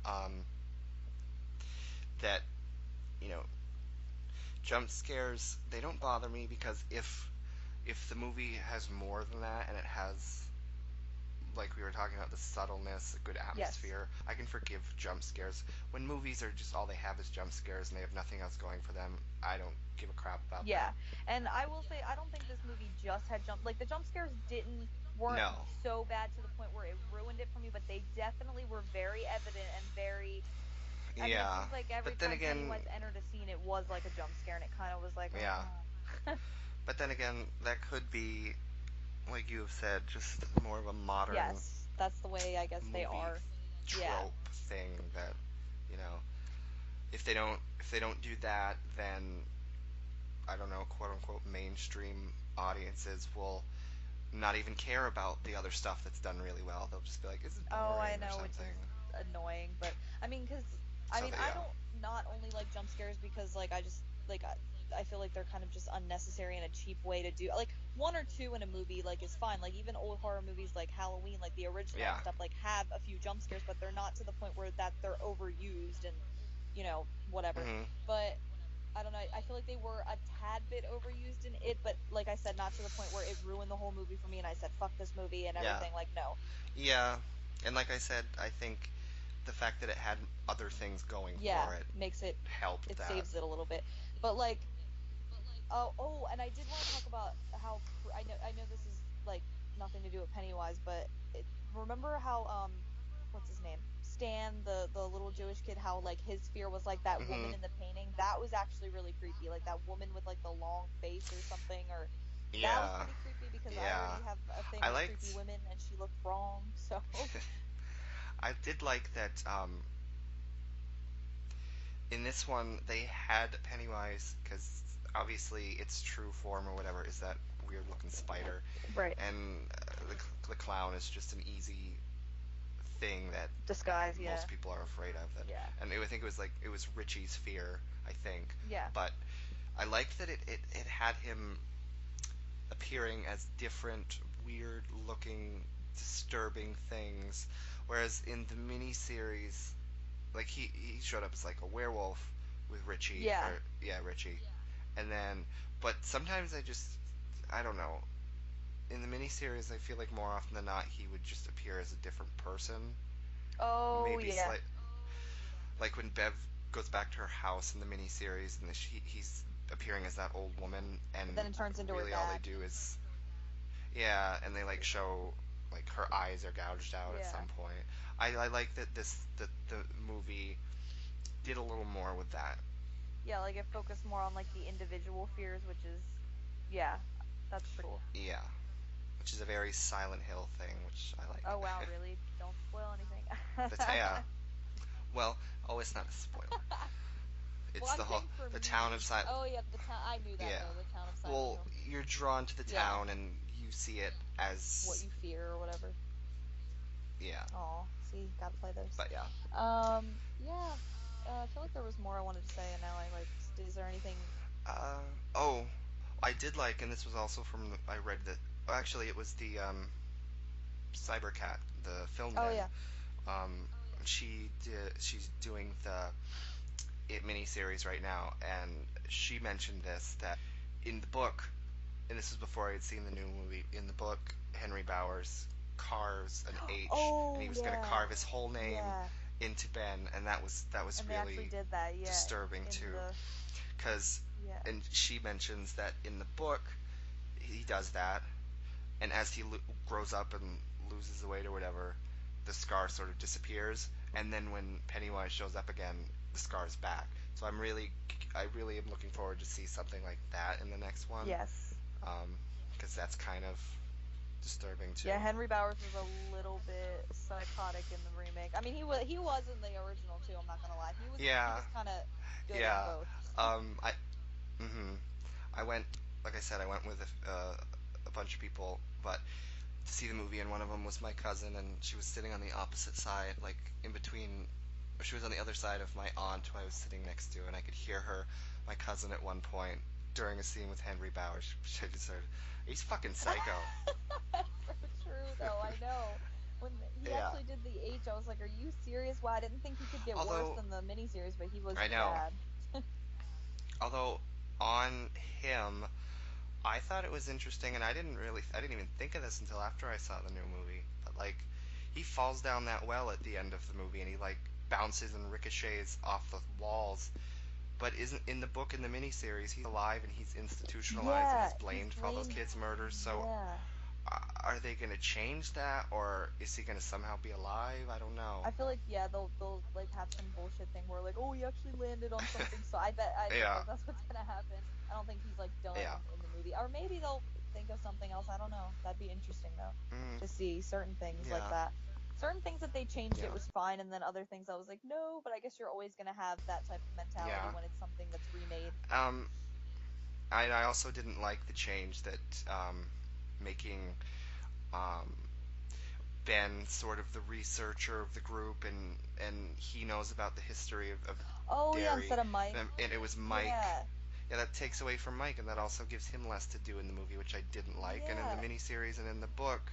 That you know jump scares they don't bother me because if the movie has more than that and it has like we were talking about the subtleness, a good Yes. atmosphere, I can forgive jump scares. When movies are just all they have is jump scares and they have nothing else going for them, I don't give a crap about Yeah. that. And I will say I don't think this movie just had jump, like the jump scares didn't, weren't No. so bad to the point where it ruined it for me, but they definitely were very evident and very, I mean, it Yeah. seems like every But then time again, Pennywise entered a scene it was like a jump scare, and it kind of was like, oh yeah. god. But then again, that could be, like you have said, just more of a modern Yes, that's the way I guess they movie are. Yeah. trope thing that, you know, if they don't do that, then I don't know, quote unquote mainstream audiences will not even care about the other stuff that's done really well. They'll just be like, "This is Oh, I boring" or know, which something. is annoying, but I mean, cause I So mean, that I yeah, don't not only like jump scares because like I just like I feel like they're kind of just unnecessary and a cheap way to do, like one or two in a movie like is fine. Like even old horror movies like Halloween, like the original yeah, and stuff, like have a few jump scares, but they're not to the point where that they're overused and whatever. hmm But I don't know. I feel like they were a tad bit overused in it, but like I said, not to the point where it ruined the whole movie for me and I said, fuck this movie and yeah, everything. Like, no. yeah. And like I said, I think the fact that it had other things going Yeah, for it makes it, helped it that. saves it a little bit. But like, oh, and I did want to talk about how I know this is like nothing to do with Pennywise, but remember how what's his name? Stan, the little Jewish kid, how like his fear was like that hmm woman in the painting. That was actually really creepy. Like that woman with like the long face or something, or that was Yeah, pretty creepy because I yeah. already have a thing I with liked. creepy women and she looked wrong. So I did like that. in this one they had Pennywise because obviously its true form or whatever is that weird looking spider, Right. and the clown is just an easy thing that Disguise, yeah. most people are afraid of. That, Yeah. and I think it was like it was Richie's fear, I think. Yeah. But I liked that it had him appearing as different, weird looking, disturbing things. Whereas in the miniseries, like he showed up as like a werewolf with Richie, Yeah. or yeah, Richie, and then but sometimes I don't know. In the miniseries, I feel like more often than not he would just appear as a different person. Oh Maybe yeah. slight like when Bev goes back to her house in the miniseries, and he's appearing as that old woman, But and then it turns into her really all they dad. do is yeah, and they like show like her eyes are gouged out at Yeah. some point. I like that the movie did a little more with that. Yeah, like it focused more on like the individual fears, which is yeah, that's pretty cool. Yeah, which is a very Silent Hill thing, which I like. Oh wow, really? Don't spoil anything. Yeah, well, oh, it's not a spoiler. Well, It's I'm saying for the town of me. Silent. Oh yeah, the town. I knew that Yeah. though. The town of Silent Well, Hill. you're drawn to the Yeah, town and you see it what as you fear or whatever. yeah. Oh, see, gotta play those. But yeah. Yeah. I feel like there was more I wanted to say, and now I like. Is there anything? Uh oh, I did like, and this was also from I read that. Actually, it was the Cybercat, the film Oh den. yeah. Um, she's doing the it miniseries right now, and she mentioned this that in the book, and this was before I had seen the new movie. In the book, Henry Bowers carves an H, and Oh he was going to yeah. carve his whole name Yeah. into Ben, and that was And they actually really did that. Yeah. disturbing In too, the. because Yeah. and she mentions that in the book he does that, and as he grows up and loses the weight or whatever, the scar sort of disappears, and then when Pennywise shows up again, the scar's back. So I really am looking forward to see something like that in the next one, Yes. because that's kind of disturbing too. Yeah, Henry Bowers was a little bit psychotic in the remake. I mean, he was in the original too. I'm not gonna lie. He Yeah, was kind of good in yeah. both. I hmm I went, like I said, I went with a bunch of people, but to see the movie, and one of them was my cousin, and she was sitting on the opposite side, like in between. Or she was on the other side of my aunt, who I was sitting next to, and I could hear her, my cousin, at one point during a scene with Henry Bowers. She just said, "He's fucking psycho." That's so true, though. I know. When he Yeah. actually did the H, I was like, "Are you serious? Why? I didn't think he could get worse Although than the miniseries, but he was I know, bad." although on him, I thought it was interesting, and I didn't even think of this until after I saw the new movie. But like, he falls down that well at the end of the movie, and he like bounces and ricochets off the walls. But isn't in the book in the miniseries he's alive and he's institutionalized and he's Yeah, he's blamed for all those blamed. kids' murders. So Yeah. are they going to change that, or is he going to somehow be alive? I don't know. I feel like yeah, they'll like have some bullshit thing where like, oh, he actually landed on something. So I think Yeah, that that's what's gonna happen. I don't think he's like done yeah, in the movie, or maybe they'll think of something else. I don't know. That'd be interesting though, mm, to see certain things like yeah, that. Certain things that they changed it yeah, was fine, and then other things I was like, no. But I guess you're always gonna have that type of mentality yeah. when it's something that's remade. Um, I also didn't like the change that making um, Ben sort of the researcher of the group, and he knows about the history of Oh yeah, dairy, instead of Mike. and it was Mike. Yeah, Yeah, that takes away from Mike, and that also gives him less to do in the movie, which I didn't like. And in the yeah. miniseries and in the book,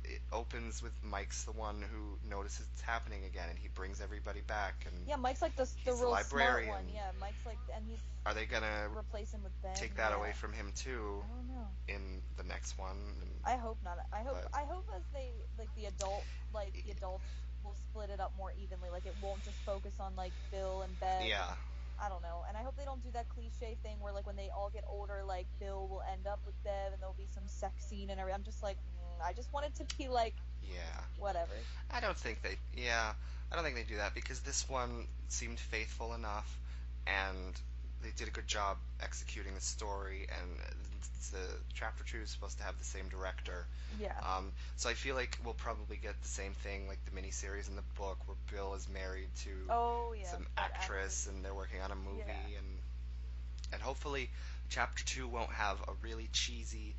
it opens with Mike's the one who notices it's happening again, and he brings everybody back, and Yeah, Mike's like the he's the real smart librarian. one. Yeah, Mike's like, and he's Are they gonna replacing with take Ben. that away Yeah, from him too I don't know. in the next one? I hope not. But I hope as they like the adults will split it up more evenly. Like it won't just focus on like Bill and Bev and yeah, I don't know. And I hope they don't do that cliche thing where like when they all get older, like Bill will end up with Bev and there'll be some sex scene and everything. I'm just like, I just want it to be like yeah. whatever. I don't think they. Yeah, I don't think they do that because this one seemed faithful enough, and they did a good job executing the story, and the chapter two is supposed to have the same director. Yeah. So I feel like we'll probably get the same thing like the miniseries in the book, where Bill is married to Oh yeah, some that actress. actress, and they're working on a Yeah. movie, and hopefully chapter two won't have a really cheesy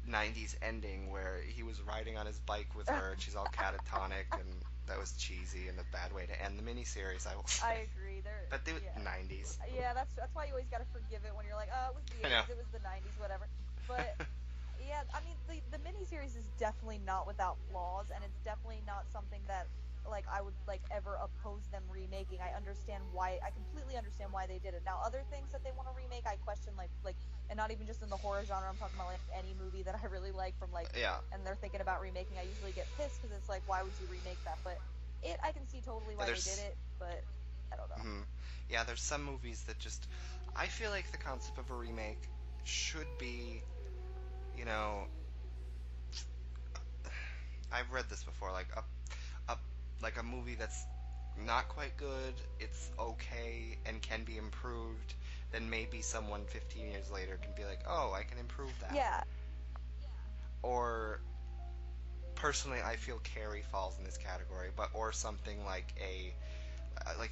90s ending where he was riding on his bike with her and she's all catatonic, and that was cheesy and a bad way to end the miniseries, I will say. I agree. There, But the yeah, 90s. yeah. That's why you always got to forgive it when you're like, oh, it was the I know. '80s, it was the '90s, whatever. But yeah, I mean, the miniseries is definitely not without flaws, and it's definitely not something that like I would like ever oppose them remaking. I understand why. I completely understand why they did it. Now, other things that they want to remake, I question and not even just in the horror genre. I'm talking about like any movie that I really like from like, Yeah. and they're thinking about remaking. I usually get pissed because it's like, why would you remake that? But I can see totally Yeah, why they did there's it, but I don't know. mhm. Yeah, there's some movies that just I feel like the concept of a remake should be, you know, I've read this before, like a like a movie that's not quite good, it's okay and can be improved, then maybe someone 15 years later can be like, "Oh, I can improve that." Yeah, Or personally, I feel Carrie falls in this category, but or something like a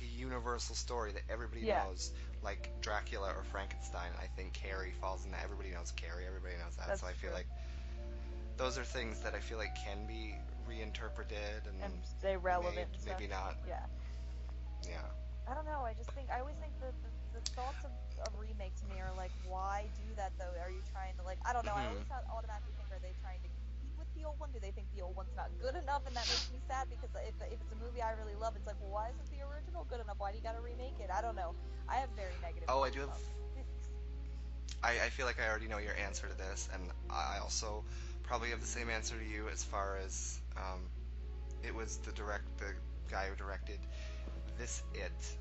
universal story that everybody yeah, knows, like Dracula or Frankenstein. I think Carrie falls in that. Everybody knows Carrie. Everybody knows that. So that's I feel true. like those are things that I feel like can be reinterpreted and And stay remade. relevant and stuff. Maybe not. Yeah. Yeah. I don't know. I always think the thoughts of remake to me are like, why do that though? Are you trying to like, I don't know. I Hmm. always automatically think, are they trying to compete with the old one? Do they think the old one's not good enough? And that makes me sad because if it's a movie I really love, it's like, well, why isn't the original good enough? Why do you got to remake it? I don't know. I have very negative Oh, I do thoughts have. about remakes. I feel like I already know your answer to this, and I also probably have the same answer to you as far as it was the guy who directed this it.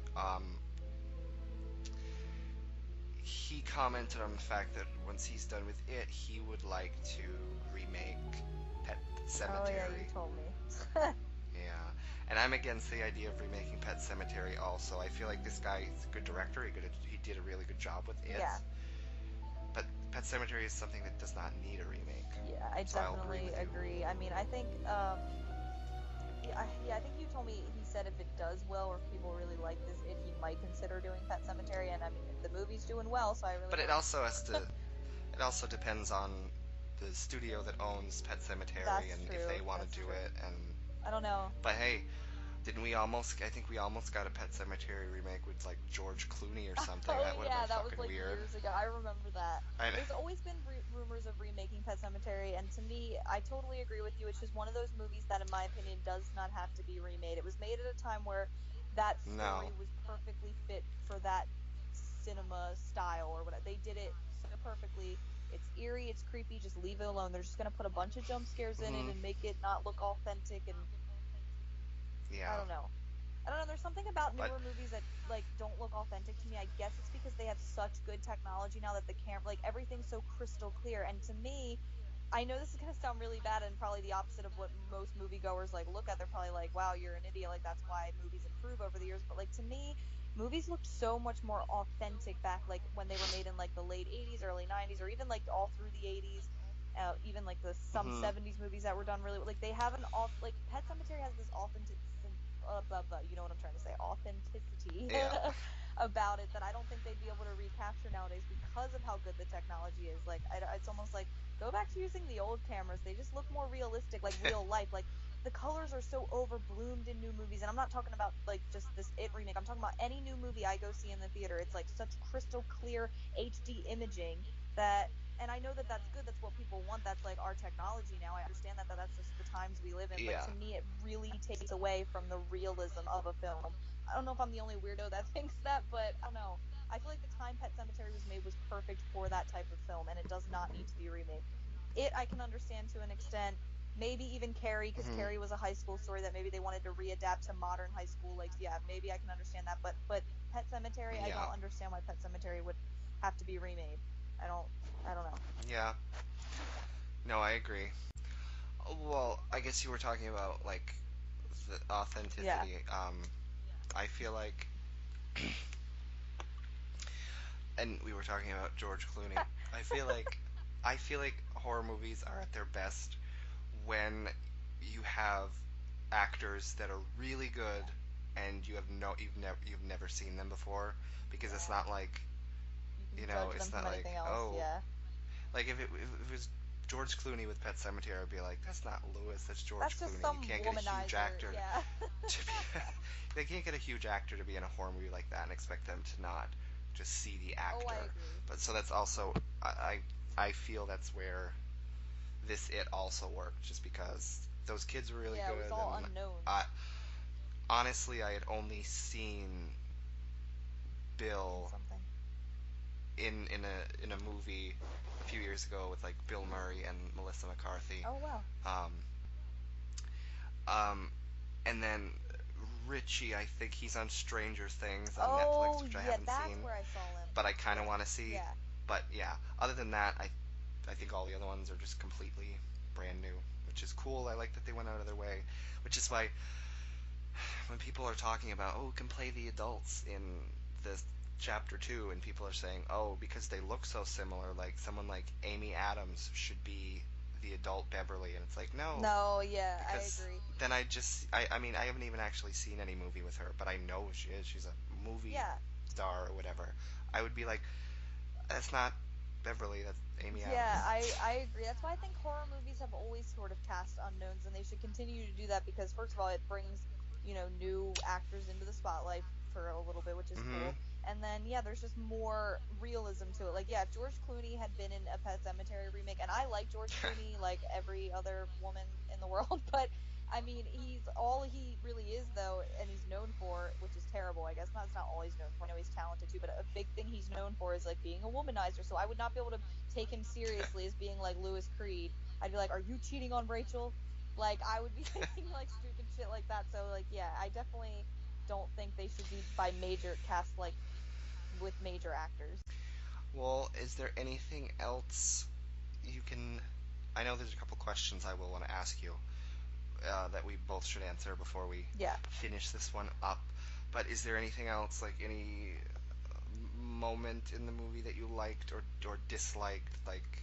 He commented on the fact that once he's done with it, he would like to remake Pet Oh yeah, you Cemetery. told me. Yeah, and I'm against the idea of remaking Pet Cemetery. Also, I feel like this guy is a good director. He did a really good job with it. Yeah, But Pet Cemetery is something that does not need a remake. yeah, I So I'll agree definitely with you. agree. I mean, I think yeah, I think you told me he said if it does well or if people really like this, he might consider doing Pet Cemetery. And I mean, the movie's doing well, so I really But it hope. also has to. It also depends on the studio that owns Pet Cemetery That's and if true. they want That's to do true. it. And I don't know. but hey, didn't we almost? I think we almost got a Pet Cemetery remake with like George Clooney or something. Oh That would have been yeah, that was fucking like weird. years ago. I remember that. I know. There's always been rumors of remaking Pet Cemetery, and to me, I totally agree with you. It's just one of those movies that, in my opinion, does not have to be remade. It was made at a time where that story No. was perfectly fit for that cinema style or whatever. They did it so perfectly. It's eerie, it's creepy. Just leave it alone. They're just gonna put a bunch of jump scares in it Hmm. and make it not look authentic, and I Yeah. don't know. I don't know. There's something about But. newer movies that like don't look authentic to me. I guess it's because they have such good technology now that the camera, like everything's so crystal clear. And to me, I know this is gonna sound really bad and probably the opposite of what most moviegoers like look at. They're probably like, "Wow, you're an idiot." Like that's why movies improve over the years. But like to me, movies looked so much more authentic back, like when they were made in like the late '80s, early '90s, or even like all through the '80s. Even like the some Hmm. '70s movies that were done really like they have an off like Pet Cemetery has this authentic you know what I'm trying to say, authenticity Yeah. about it that I don't think they'd be able to recapture nowadays because of how good the technology is. Like, it's almost like go back to using the old cameras. They just look more realistic, like real life. Like the colors are so overbloomed in new movies, and I'm not talking about like just this It remake. I'm talking about any new movie I go see in the theater. It's like such crystal clear HD imaging that and I know that that's good. That's what people want. That's like our technology now. I understand that that's just the times we live in. But Yeah. to me, it really takes away from the realism of a film. I don't know if I'm the only weirdo that thinks that, but I don't know. I feel like the time Pet Cemetery was made was perfect for that type of film, and it does not need to be remade. It I can understand to an extent. Maybe even Carrie, because Hmm. Carrie was a high school story that maybe they wanted to readapt to modern high school. Like, yeah, maybe I can understand that. But Pet Cemetery, I Yeah. don't understand why Pet Cemetery would have to be remade. I don't. I don't know. Yeah. No, I agree. Well, I guess you were talking about like the Yeah. authenticity. I feel like and we were talking about George Clooney. I feel like I feel like horror movies are at their best when you have actors that are really good and you've never seen them before, because it's Yeah. not like, You can judge them it's from not like, anything else. oh, Yeah. like if it was George Clooney with Pet Cemetery, I'd be like, that's not Lewis, that's George That's just Clooney. You some can't get a huge womanizer. actor Yeah. to be they can't get a huge actor to be in a horror movie like that and expect them to not just see the Oh, I actor. agree. But so that's also, I feel that's where this it also worked, just because those kids were really Yeah, it was good. all And I unknowns honestly, I had only seen in Bill something. in a movie a few years ago with like Bill Murray and Melissa McCarthy. Oh wow. Um, um, and then Richie, I think he's on Stranger Things on Netflix, Oh which I yeah, haven't that's seen, where I saw him. but I kind of Yeah. want to see. Yeah. But yeah, other than that, I think all the other ones are just completely brand new, which is cool. I like that they went out of their way, which is why when people are talking about, oh, we can play the adults in this chapter 2, and people are saying, oh, because they look so similar, like someone like Amy Adams should be the adult Beverly, and it's like, no, No, yeah, I because agree. then I mean, I haven't even actually seen any movie with her, but I know who she is. She's a movie Yeah. star or whatever. I would be like, that's not Beverly, that's Amy Yeah, Adams. I agree. That's why I think horror movies have always sort of cast unknowns, and they should continue to do that because first of all, it brings, new actors into the spotlight for a little bit, which is Mm-hmm. cool. And then yeah, there's just more realism to it. Like yeah, if George Clooney had been in a Pet Cemetery remake, and I like George Clooney like every other woman in the world, but I mean, he's all he really is though, and he's known for, which is terrible. I guess not. It's not all he's known for. I know he's talented too, but a big thing he's known for is like being a womanizer. So I would not be able to take him seriously as being like Lewis Creed. I'd be like, "Are you cheating on Rachel?" Like I would be thinking like stupid shit like that. So like yeah, I definitely don't think they should be by major cast like with major actors. Well, is there anything else you can? I know there's a couple questions I will want to ask you, that we both should answer before we Yeah. finish this one up. But is there anything else, like any moment in the movie that you liked or disliked, like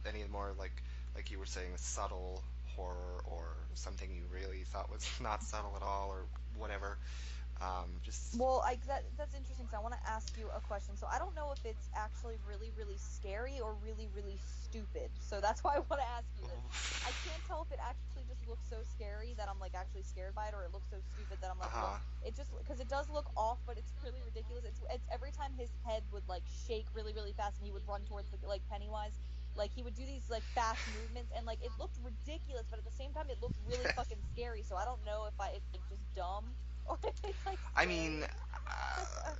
any more like you were saying, subtle horror, or something you really thought was not subtle at all, or whatever? Just Well, that's interesting because I want to ask you a question. So I don't know if it's actually really really scary or really really stupid. So that's why I want to ask you this. I can't tell if it actually just looks so scary that I'm like actually scared by it, or it looks so stupid that I'm uh like, well, huh. it just because it does look off, but it's really ridiculous. It's every time his head would like shake really really fast and he would run towards the like Pennywise. Like he would do these like fast movements and like it looked ridiculous, but at the same time it looked really fucking scary. So I don't know if it's like just dumb or if it's like I mean, scary.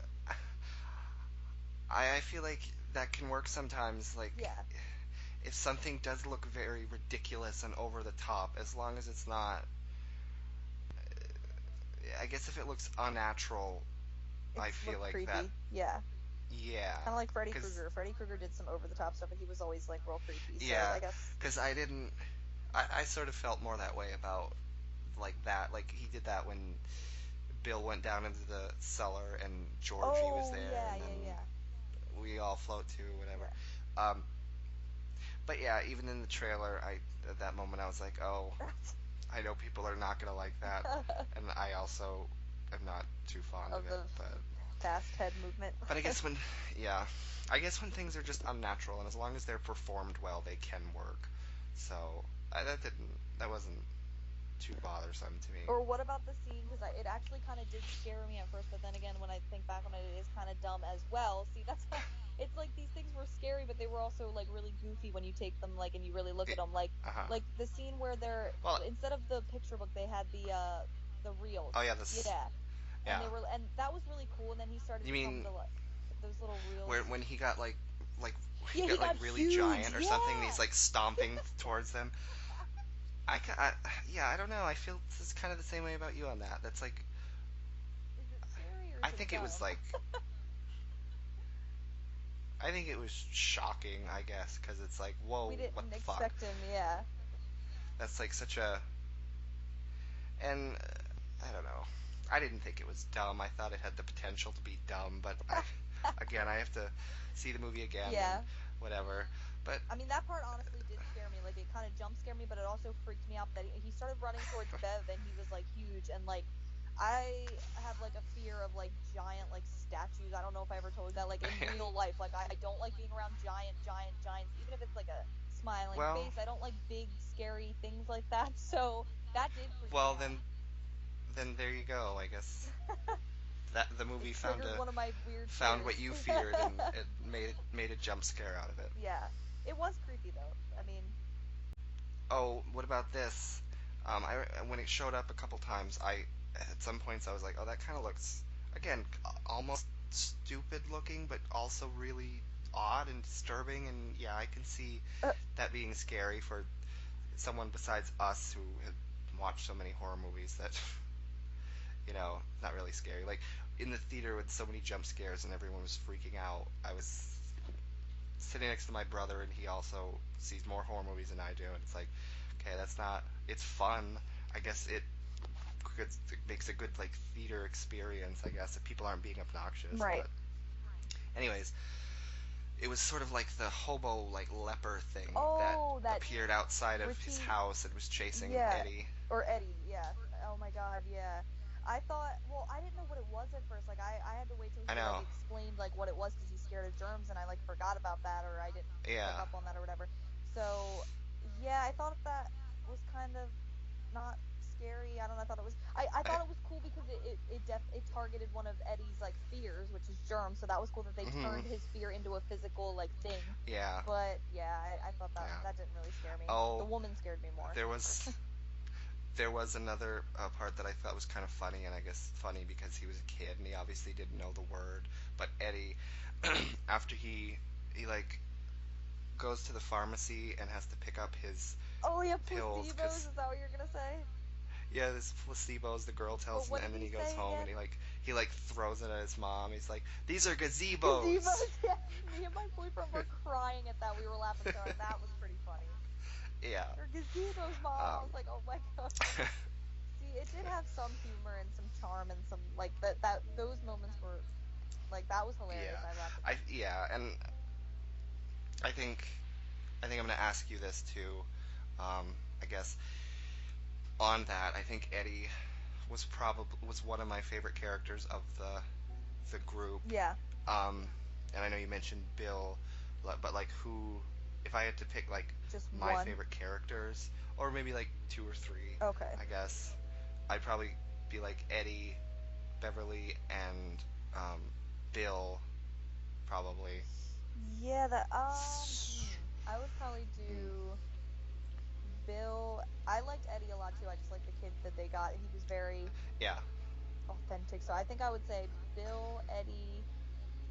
I feel like that can work sometimes. Like Yeah, if something does look very ridiculous and over the top, as long as it's not, I guess if it looks unnatural, I it's feel looked like that, creepy. Yeah, yeah, kind of like Freddy because Krueger. Freddy Krueger did some over the top stuff, but he was always like real creepy. So yeah, I guess because I didn't, I sort of felt more that way about like that. Like he did that when Bill went down into the cellar and Georgie was oh there, yeah, and yeah, then yeah, we all float too, whatever. yeah. Um, but yeah, even in the trailer, I at that moment I was like, oh, I know people are not gonna like that, and I also am not too fond of Of it. the But fast head movement. I guess when, yeah, I guess when things are just unnatural, and as long as they're performed well, they can work. So that wasn't too bothersome to me. Or what about the scene? Because it actually kind of did scare me at first, but then again, when I think back on it, it is kind of dumb as well. See, that's why it's like these things were scary, but they were also like really goofy when you take them like and you really look at them. Uh huh. Like the scene where they're Well, instead of the picture book, they had the reels. oh yeah, this, Yeah, and yeah. they were and that was really cool. And then he started You to come mean to like those little where reels. when he got like he Yeah, he got like got really huge. giant or something, and Yeah. he's like stomping towards them? Yeah, I don't know. I feel this is kind of the same way about you on that. That's like, Is it scary or I is it think it was dumb? like, I think it was shocking, I guess, because it's like, whoa, We what didn't the fuck? expect him. Yeah. That's like such a, and I don't know. I didn't think it was dumb. I thought it had the potential to be dumb, but again, I have to see the movie again and Yeah. whatever. But I mean, that part honestly did scare me. Like, it kind of jump scared me, but it also freaked me out that he started running towards Bev and he was like huge. And like, I have like a fear of like giant like statues. I don't know if I ever told you that. Like in real life, like I don't like being around giants, even if it's like a smiling well, face. I don't like big, scary things like that. So that did freak me well out. then there you go. I guess that the movie It found triggered a one of my weird found what fears. you feared and it made a jump scare out of it. Yeah. It was creepy though. I mean, Oh, what about this? I when it showed up a couple times, I at some points I was like, oh, that kind of looks again almost stupid looking, but also really odd and disturbing. And yeah, I can see uh, that being scary for someone besides us who had watched so many horror movies that not really scary. Like in the theater with so many jump scares and everyone was freaking out. I was sitting next to my brother and he also sees more horror movies than I do, and it's like, okay, that's not. It's fun. I guess it makes a good like theater experience. I guess if people aren't being obnoxious, right. but anyways, it was sort of like the hobo like leper thing that Oh, that appeared outside of his Richie. house and was chasing Yeah, Eddie. or Eddie. Yeah. Oh my God. Yeah. I thought. Well, I didn't know what it was at first. Like, I had to wait till I he like know. explained like what it was because he's scared of germs, and I like forgot about that, or I didn't pick Yeah. up on that or whatever. So yeah, I thought that was kind of not scary. I don't know. I thought it was. I I, thought it was cool because it targeted one of Eddie's like fears, which is germs. So that was cool that they mm-hmm. turned his fear into a physical like thing. Yeah. But yeah, I thought that Yeah. that didn't really scare me. The Oh, woman scared me more. there was there was another part that I thought was kind of funny, and I guess funny because he was a kid and he obviously didn't know the word. But Eddie, after he like goes to the pharmacy and has to pick up his Oh yeah, pills placebos. because Is that what you're gonna say? yeah, this placebos the girl tells But him, what did and then he he goes say home and again? he like throws it at his mom. He's like, these are gazebos. Gazebos. Yeah, me and my boyfriend were crying at that. We were laughing so hard. That was pretty funny. Yeah. Or gazebos, mom. I Um, was like, oh my god. See, it did have some humor and some charm and some like that those moments were like that was hilarious. yeah. I laughed at that. And I think I'm gonna ask you this too. I guess on that, I think Eddie was one of my favorite characters of the group. Yeah, Um, and I know you mentioned Bill, but like who, if I had to pick like just my one. favorite characters, or maybe like two or three, Okay. I guess I'd probably be like Eddie, Beverly, and um, Bill, probably. Yeah, I would probably do Bill. I liked Eddie a lot too. I just like the kid that they got. He was very Yeah, authentic. So I think I would say Bill, Eddie,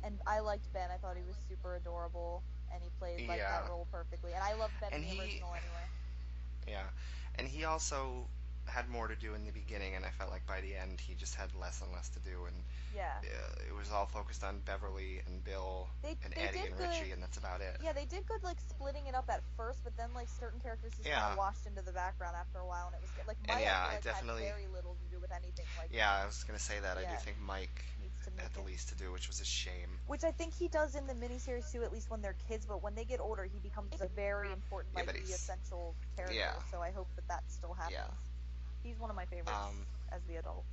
and I liked Ben. I thought he was super adorable and he played like that yeah, role perfectly. And I loved Ben in and the original anyway. yeah, and he also had more to do in the beginning, and I felt like by the end he just had less and less to do, and Yeah. it was all focused on Beverly and Bill and They Eddie did and good. Richie, and that's about it. Yeah, they did good like splitting it up at first, but then like certain characters just kind of Yeah, washed into the background after a while and it was good. Like and Mike I yeah, feel I like had definitely very little to do with anything. Like yeah, I was gonna say that I do yeah, think Mike needs to had make the it. least to do, which was a shame. Which I think he does in the miniseries too, at least when they're kids. But when they get older, he becomes a very important, Yeah, like but the he's essential yeah, character. So I hope that that still yeah. happens. He's one of my favorites Um, as the adult.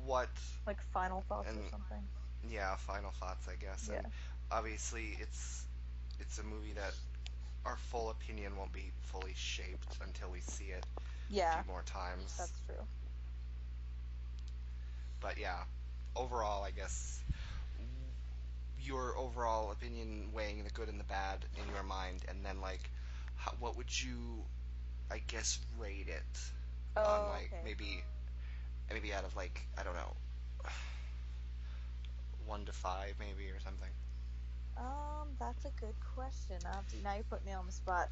what Like final thoughts or and something. yeah, final thoughts, I guess, and Yeah. obviously it's a movie that our full opinion won't be fully shaped until we see it a few Yeah, more times. that's true. But yeah, overall, I guess your overall opinion weighing the good and the bad in your mind, and then like, what would you, I guess, rate it on Oh, like okay. maybe out of like I don't know, 1 to 5 maybe or something. That's a good question. Now you put me on the spot.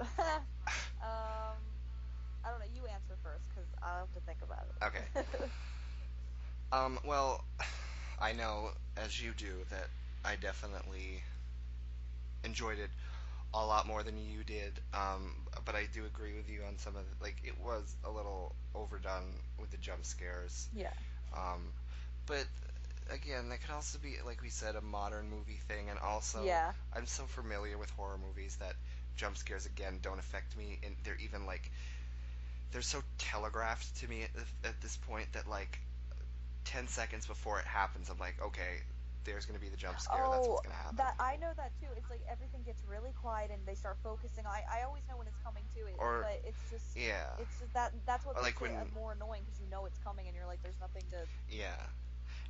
I don't know. You answer first because I'll have to think about Okay. it. Well, I know as you do that I definitely enjoyed it a lot more than you did. But I do agree with you on some of the, like it was a little overdone with the jump scares. Yeah. Um, but again, that could also be, like we said, a modern movie thing, and also Yeah. I'm so familiar with horror movies that jump scares again don't affect me, and they're even like they're so telegraphed to me at this point that like 10 seconds before it happens, I'm like, okay, there's gonna be the jump scare. That's what's Oh, gonna happen. that I know that too. It's like everything gets really quiet and they start focusing. I always know when it's coming too. Or But yeah, it's just that's what or makes like it when more annoying because you know it's coming and you're like there's nothing to yeah,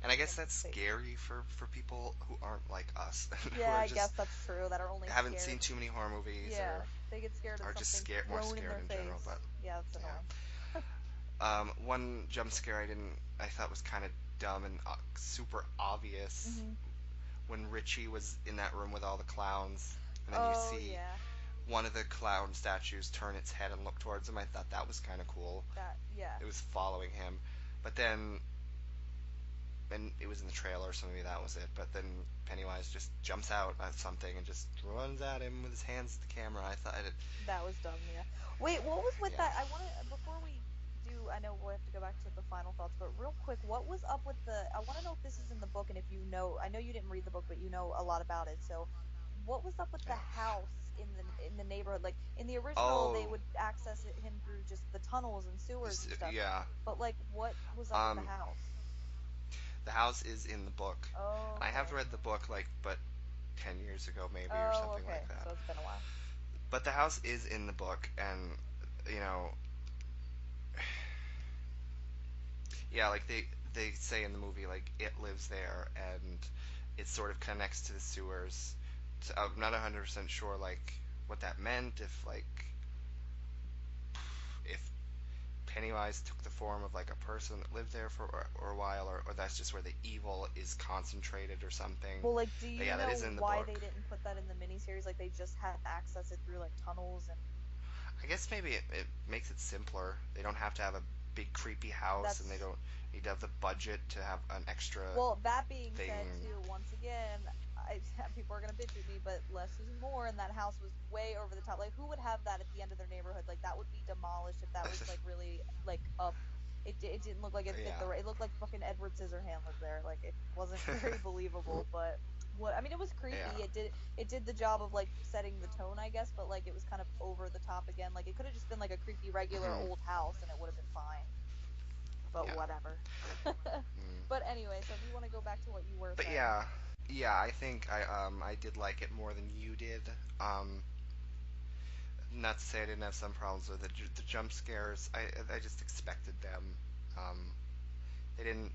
and I guess that's anticipate. scary for people who aren't like us, who Yeah, are I just guess that's true. That are only haven't seen scared. too many horror movies or Yeah, they get scared of are just something scared, more thrown in scared their in general. But face. Yeah, that's yeah, annoying. one jump scare I thought was kind of dumb and super obvious Mhm. when Richie was in that room with all the clowns, and then you Oh see yeah. one of the clown statues turn its head and look towards him. I thought that was kind of cool. That yeah. It was following him, but then and it was in the trailer, so maybe that was it. But then Pennywise just jumps out at something and just runs at him with his hands to the camera. I thought it, That was dumb, yeah. Wait, what was with yeah. that? I want to before we do. I know we have to go back to the final thoughts, but real quick, what was up with the? I want to know if this is in the book, and if you know, I know you didn't read the book, but you know a lot about it. So, what was up with the Yeah. house in the neighborhood? Like in the original, they Oh, would access him through just the tunnels and sewers and stuff. yeah. But like, what was up with the Um, house? the house is in the book, Oh, and I have okay. read the book like, but 10 years ago maybe or Oh, something like okay. that. So it's been a while. But the house is in the book, and you know, yeah, like they say in the movie, like it lives there, and it sort of connects to the sewers. So I'm not 100% sure like what that meant. If Pennywise took the form of like a person that lived there for or a while, or that's just where the evil is concentrated or something. Well, like, do But you yeah, that know is in the why book. they didn't put that in the miniseries? Like, they just had to access it through like tunnels and I guess maybe it makes it simpler. They don't have to have a big creepy house, and they that's don't need to have the budget to have an extra well, that being thing. said too, once again, I people are gonna bitch at me, but less is more, and that house was way over the top. Like, who would have that at the end of their neighborhood? Like, that would be demolished if that was like really like up. It didn't look like it fit Yeah. the. It looked like fucking Edward Scissorhand lived there. Like, it wasn't very believable, but. What I mean, it was Yeah. creepy. It did the job of like setting the tone, I guess, but like it was kind of over the top again. Like it could have just been like a creepy regular Hmm. old house and it would have been fine. But Yeah. whatever. Mm. But anyway, so if you want to go back to what you were But saying. yeah, I think I did like it more than you did. Um, Not to say I didn't have some problems with it. The jump scares, I just expected them. Um, they didn't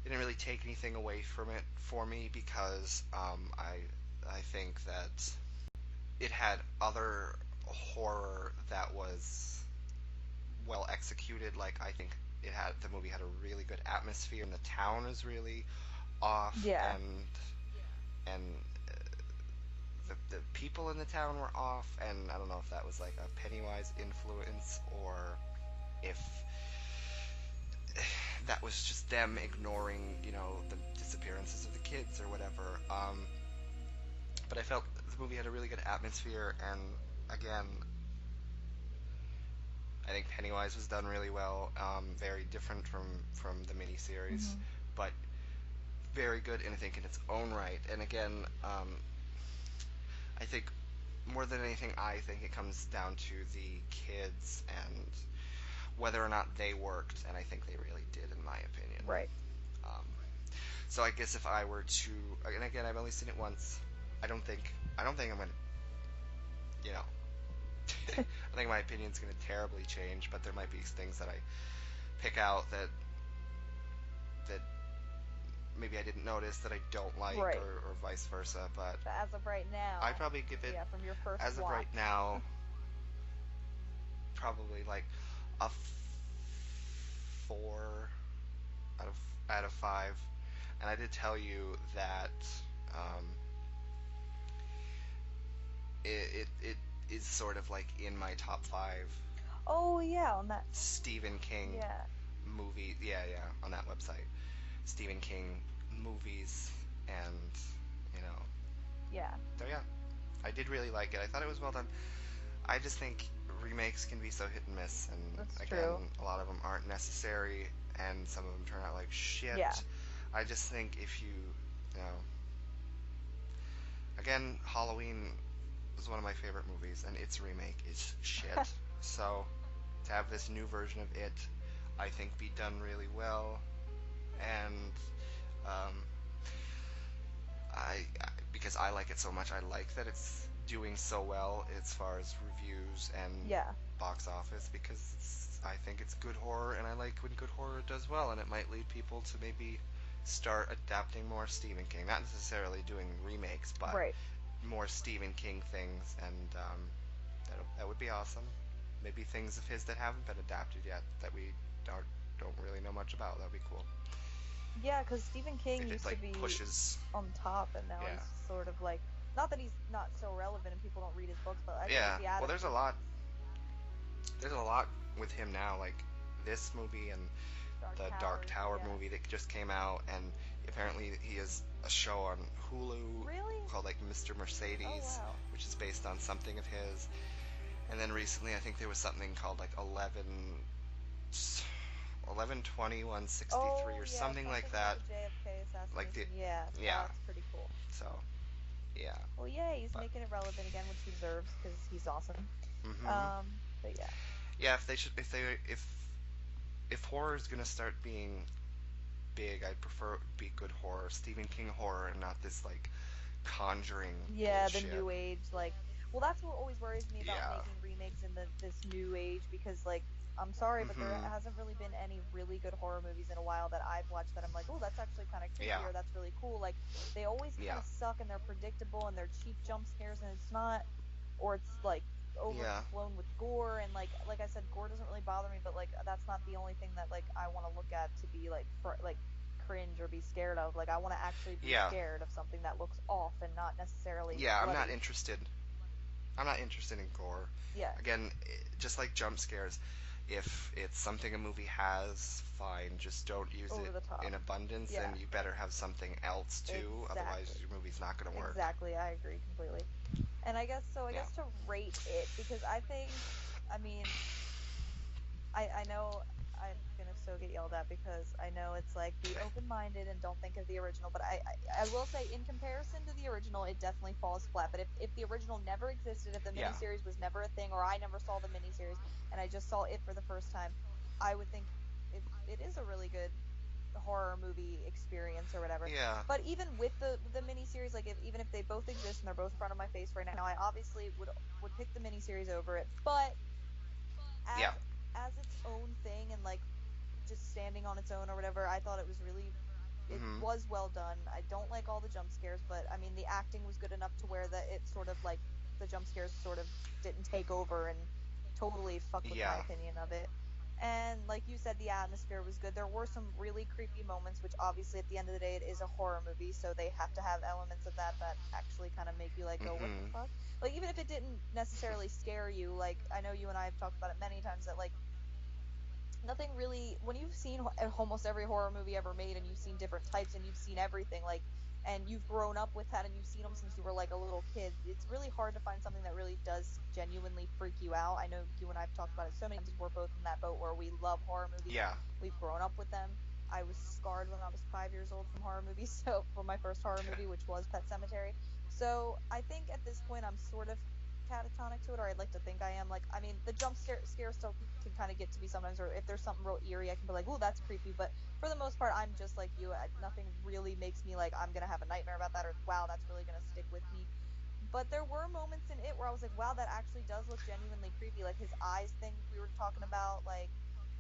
really take anything away from it for me because I think that it had other horror that was well executed. Like I think the movie had a really good atmosphere, and the town is really off, Yeah. and the people in the town were off, and I don't know if that was like a Pennywise influence or if that was just them ignoring, the disappearances of the kids or whatever. But I felt the movie had a really good atmosphere, and again, I think Pennywise was done really well. Very different from the miniseries, Hmm. but very good, and I think in its own right. And again, I think more than anything, I think it comes down to the kids and whether or not they worked, and I think they really did, in my opinion. Right. Um, so I guess if I were to, and again, I've only seen it once. I don't think I'm gonna, you know, I think my opinion's gonna terribly change, but there might be things that I pick out that maybe I didn't notice that I don't like, Right. or vice versa. But But as of right I'd now, probably give it, yeah, from your first as of right watch. now, probably like a 4 out of 5. And I did tell you that um, it is sort of like in my top 5 Oh yeah, on that. Stephen King Yeah. movie. Yeah, yeah, on that website, Stephen King movies, and you know, Yeah. so yeah, I did really like it. I thought it was well done. I just think remakes can be so hit and miss, and That's again, true. a lot of them aren't necessary, and some of them turn out like Yeah. shit. I just think if you know, again, Halloween was one of my favorite movies, and its remake is shit. So to have this new version of it, I think be done really well, and um, because I like it so much, I like that it's doing so well as far as reviews and Yeah, box office because I think it's good horror, and I like when good horror does well, and it might lead people to maybe start adapting more Stephen King, not necessarily doing remakes, but right. more Stephen King things, and that would be awesome. Maybe things of his that haven't been adapted yet that we don't really know much about. That'd be cool Yeah, because Stephen King if it used to like be pushes. on top, and now Yeah, he's sort of like, not that he's not so relevant and people don't read his books, but I think with yeah. the Well, adaptations, there's a lot with him now, like this movie and Dark the Dark Tower, Tower yeah. movie that just came out, and apparently he has a show on Hulu Really? called like Mr. Oh Mercedes, wow. which is based on something of his. And then recently, I think there was something called like 11/20/163 Oh or yeah, something like something about that. the JFK Like the assassination. Yeah, yeah. that's pretty cool. So yeah, Well, yeah, he's but making it relevant again, which he deserves because he's awesome. mhm. But yeah, Yeah, if horror is gonna start being big, I'd prefer it be good horror, Stephen King horror, and not this like Conjuring yeah, the bullshit. new age, like, well, that's what always worries me about Yeah. making remakes in this new age because, like, I'm sorry, but there Mhm. hasn't really been any really good horror movies in a while that I've watched that I'm like, oh, that's actually kind of Yeah. creepy or that's really cool. Like, they always kind Yeah. of suck and they're predictable and they're cheap jump scares and it's not, or it's like Yeah. overflown with gore and like I said, gore doesn't really bother me, but like that's not the only thing that like I want to look at to be like like cringe or be scared of. Like I want to actually be Yeah. scared of something that looks off and not necessarily Yeah. bloody. I'm not interested in gore. Yeah, Again, just like jump scares, if it's something a movie has, fine. Just don't use over it the in top. abundance, and Yeah, you better have something else too. Otherwise, exactly. your movie's not gonna work. Exactly. I agree completely. And I guess so. I Yeah. guess to rate it because I think, I mean, I know I'm gonna so get yelled at because I know it's like be open minded and don't think of the original, but I will say in comparison to the original, it definitely falls flat. But if the original never existed, if the Yeah. miniseries was never a thing, or I never saw the miniseries and I just saw it for the first time, I would think it is a really good horror movie experience or whatever. Yeah. But even with the miniseries, like even if they both exist and they're both in front of my face right now, I obviously would pick the miniseries over it. But Yeah. as its own thing and like just standing on its own or whatever, I thought it Mhm. was well done. I don't like all the jump scares, but I mean the acting was good enough to where that it sort of like the jump scares sort of didn't take over and totally fuck with my Yeah. opinion of it. And like you said, the atmosphere was good. There were some really creepy moments, which obviously at the end of the day it is a horror movie, so they have to have elements of that actually kind of make you like go, what the Mhm. fuck? Like even if it didn't necessarily scare you, like I know you and I have talked about it many times that like nothing really when you've seen almost every horror movie ever made and you've seen different types and you've seen everything like and you've grown up with that and you've seen them since you were like a little kid, it's really hard to find something that really does genuinely freak you out. I know you and I've talked about it so many times. We're both in that boat where we love horror movies, Yeah. we've grown up with them. I was scarred when I was 5 years old from horror movies, so for my first horror movie, which was Pet Cemetery. So I think at this point I'm sort of catatonic to it, or I'd like to think I am. Like, I mean, the scare still can kind of get to me sometimes, or if there's something real eerie, I can be like, "Oh, that's creepy." But for the most part, I'm just like you. Nothing really makes me like I'm gonna have a nightmare about that, or wow, that's really gonna stick with me. But there were moments in it where I was like, "Wow, that actually does look genuinely creepy." Like his eyes thing we were talking about. Like,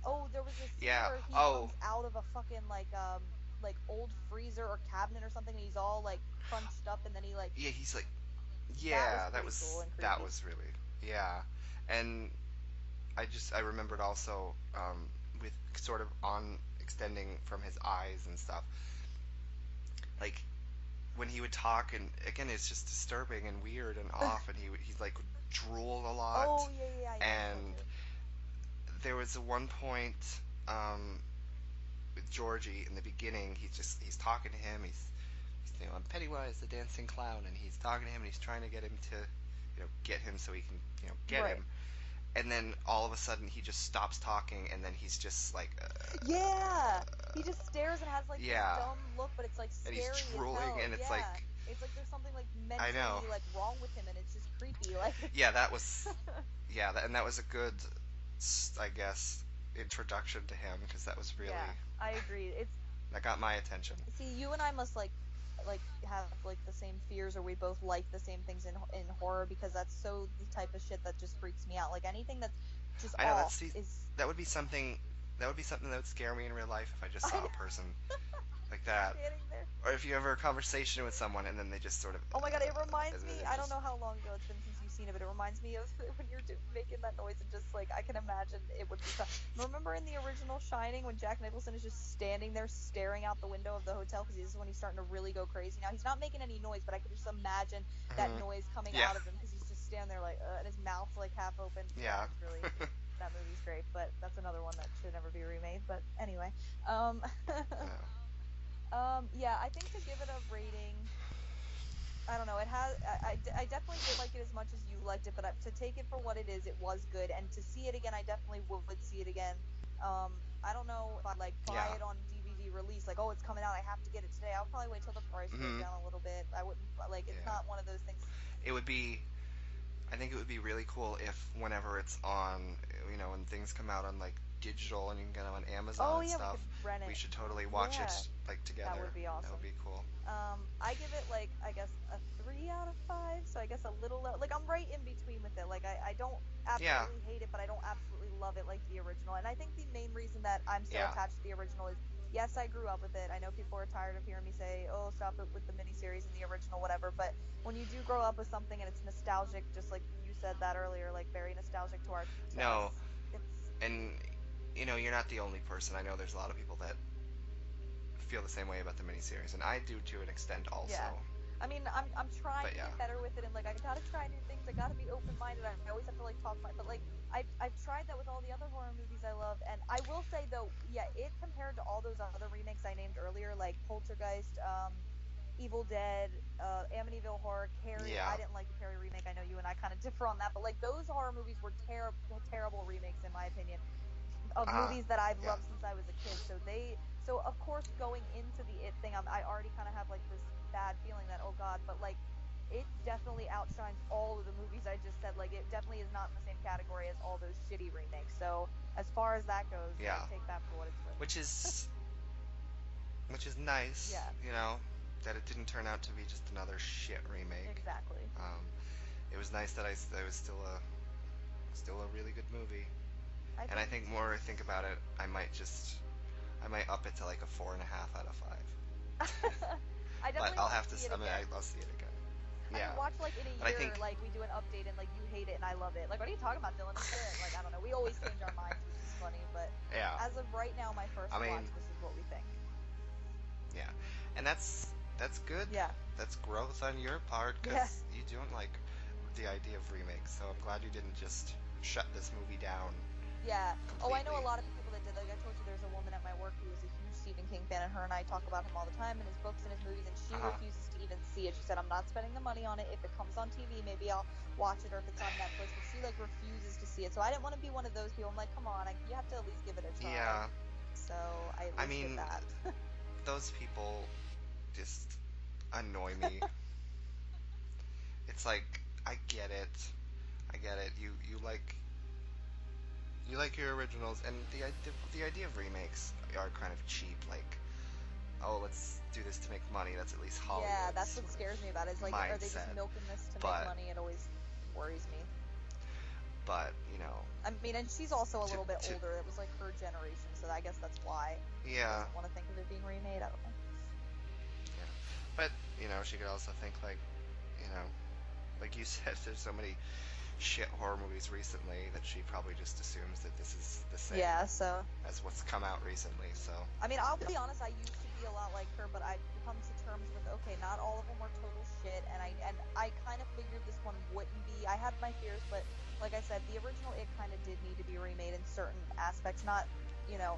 oh, there was this scene Yeah. where he Oh. comes out of a fucking like old freezer or cabinet or something, and he's all like crunched up, and then he like Yeah. He's like. that was Yeah. pretty cool and That creepy. was really. Yeah. And I remembered also with sort of on extending from his eyes and stuff. Like when he would talk, and again, it's just disturbing and weird and off, and he like would drool a lot. Oh yeah, yeah, yeah, I noticed that And too. there was a one point um, with Georgie in the beginning. He's talking to him. I'm Pennywise the dancing clown, and he's talking to him, and he's trying to get him to get him so he can get Right. him. and then all of a sudden he just stops talking, and then he's just like, Yeah, he just stares and has like this yeah, dumb look, but it's like and he's scary as drooling, hell. and it's like, Yeah, it's like there's something like I know, mentally like wrong with him, and it's just creepy. Like it's yeah, that was, yeah, and that was a good, I guess, introduction to him because that was really yeah, I agree. It's that got my attention. see, you and I must like have like the same fears, or we both like the same things in horror because that's so the type of shit that just freaks me out. Like anything that's just I know off that's is that would be something that would be something that would scare me in real life if I just I saw know, a person like just that, standing there. or if you ever a conversation with someone and then they just sort of, Oh my god, it reminds and then me. they're I don't just, know how long ago it's been since you've seen it, but it reminds me of when you're making that noise and just like I can imagine it would be. Remember in the original Shining when Jack Nicholson is just standing there staring out the window of the hotel because this is when he's starting to really go crazy. Now he's not making any noise, but I could just imagine that mhm. noise coming Yeah, out of him because he's just standing there like, and his mouth's like half open. Yeah, yeah. it's really that movie's great, but that's another one that should never be remade. But anyway, um, No. yeah, I think to give it a rating. I don't know. It has. I definitely did like it as much as you liked it, but to take it for what it is, it was good. And to see it again, I definitely would see it again. I don't know if I'd like buy Yeah. it on DVD release, like oh it's coming out, I have to get it today. I'll probably wait till the price goes Mhm. down a little bit. I wouldn't like. It's Yeah. not one of those things. It would be. I think it would be really cool if whenever it's on, when things come out on like digital and you can get them on Amazon Oh and yeah, we could stuff, rent we it. should totally watch Yeah, it like that together. would be That would awesome. be cool. I give it like I guess a 3 out of 5. So I guess a little like I'm right in between with it. Like I don't Yeah. absolutely hate it, but I don't absolutely love it like the original. And I think the main reason that I'm so Yeah. attached to the original is yes, I grew up with it. I know people are tired of hearing me say, "Oh, stop it with the miniseries and the original, whatever." But when you do grow up with something and it's nostalgic, just like you said that earlier, like very nostalgic to No, us, it's and you're not the only person. I know there's a lot of people that feel the same way about the miniseries, and I do to an extent also. yeah. I mean, I'm trying But to yeah. get better with it, and like I gotta try new things. I gotta be open minded. I always have to like talk my, but like I've tried that with all the other horror movies I love, and I will say though, yeah, it compared to all those other remakes I named earlier, like Poltergeist, Evil Dead, Amityville Horror, Carrie. I Yeah. didn't like the Carrie remake. I know you and I kind of differ on that, but like those horror movies were terrible remakes in my opinion of Uh-huh. movies that I've Yeah. loved since I was a kid. So of course going into the It thing, I already kind of have like this bad feeling that oh god, but like it definitely outshines all of the movies I just said. Like it definitely is not in the same category as all those shitty remakes. So as far as that goes, like Yeah. take that for what it's worth. Which is which is nice, Yeah, that it didn't turn out to be just another shit remake. exactly. Um, it was nice that it was still a really good movie. I And I think think more I think about it, I might up it to like a 4.5 out of 5. I But definitely I'll want to have to. see it I mean, again. I'll see it again. I mean, Yeah, watch like in a but I year, think, like we do an update and like you hate it and I love it. Like, what are you talking about, Dylan? It's good. Like, I don't know. We always change our minds, which is funny. But yeah. as of right now, my I first mean, watch, this is what we think. yeah, and that's good. Yeah, That's growth on your part yeah, because you don't like the idea of remakes. So I'm glad you didn't just shut this movie down yeah. Oh, I know completely. a lot of people that did. Like I told you, there's a woman at my work who is a huge Stephen King fan, and her and I talk about him all the time and his books and his movies. And Uh she huh. refuses to even see it. She said, "I'm not spending the money on it. If it comes on TV, maybe I'll watch it, or if it's on Netflix." But she like refuses to see it. So I didn't want to be one of those people. I'm like, come on, you have to at least give it a try. Yeah. So I at I least did mean, that. those people just annoy me. It's like I get it. I get it. You like your originals, and the idea of remakes are kind of cheap. Like, oh, let's do this to make money. That's at least Yeah, Hollywood's that's what sort scares me about it. Is of like, are they just mindset. milking this to make But money? It always worries me. but I mean, and she's also a to little bit to older. It was like her generation, so I guess that's why she yeah, doesn't want to think of it being remade. I don't know. yeah. But she could also think you know like you said, there's so many shit horror movies recently that she probably just assumes that this is the same Yeah, so as what's come out recently. So I mean, I'll be honest. I used to be a lot like her, but I've come to terms with okay, not all of them were total shit, and I kind of figured this one wouldn't be. I had my fears, but like I said, the original it kind of did need to be remade in certain aspects. Not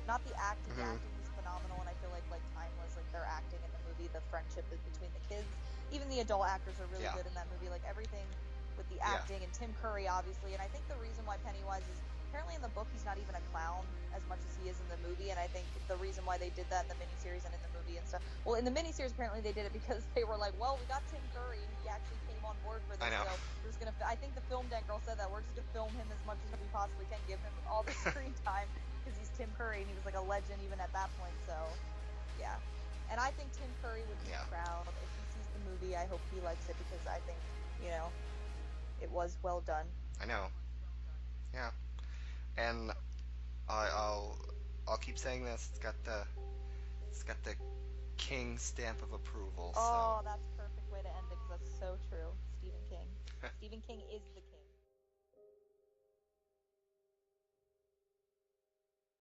not the acting. The hmm acting was phenomenal, and I feel like timeless. Like their acting in the movie, the friendship between the kids, even the adult actors are really yeah, good in that movie. Like everything with the Yeah, acting and Tim Curry obviously. And I think the reason why Pennywise is apparently in the book he's not even a clown as much as he is in the movie, and I think the reason why they did that in the miniseries and in the movie and stuff. Well, in the miniseries apparently they did it because they were like, well, we got Tim Curry and he actually came on board for I this, know. so we're just gonna. I think the film deck girl said that we're just gonna film him as much as we possibly can, give him all the screen time because he's Tim Curry and he was like a legend even at that point. So yeah. And I think Tim Curry would be Yeah, proud if he sees the movie. I hope he likes it because I think, it was well done. I know. Yeah, and I, I'll I'll keep saying this. It's got the king stamp of approval. So Oh, that's perfect way to end it because that's so true. Stephen King. Stephen King is the king.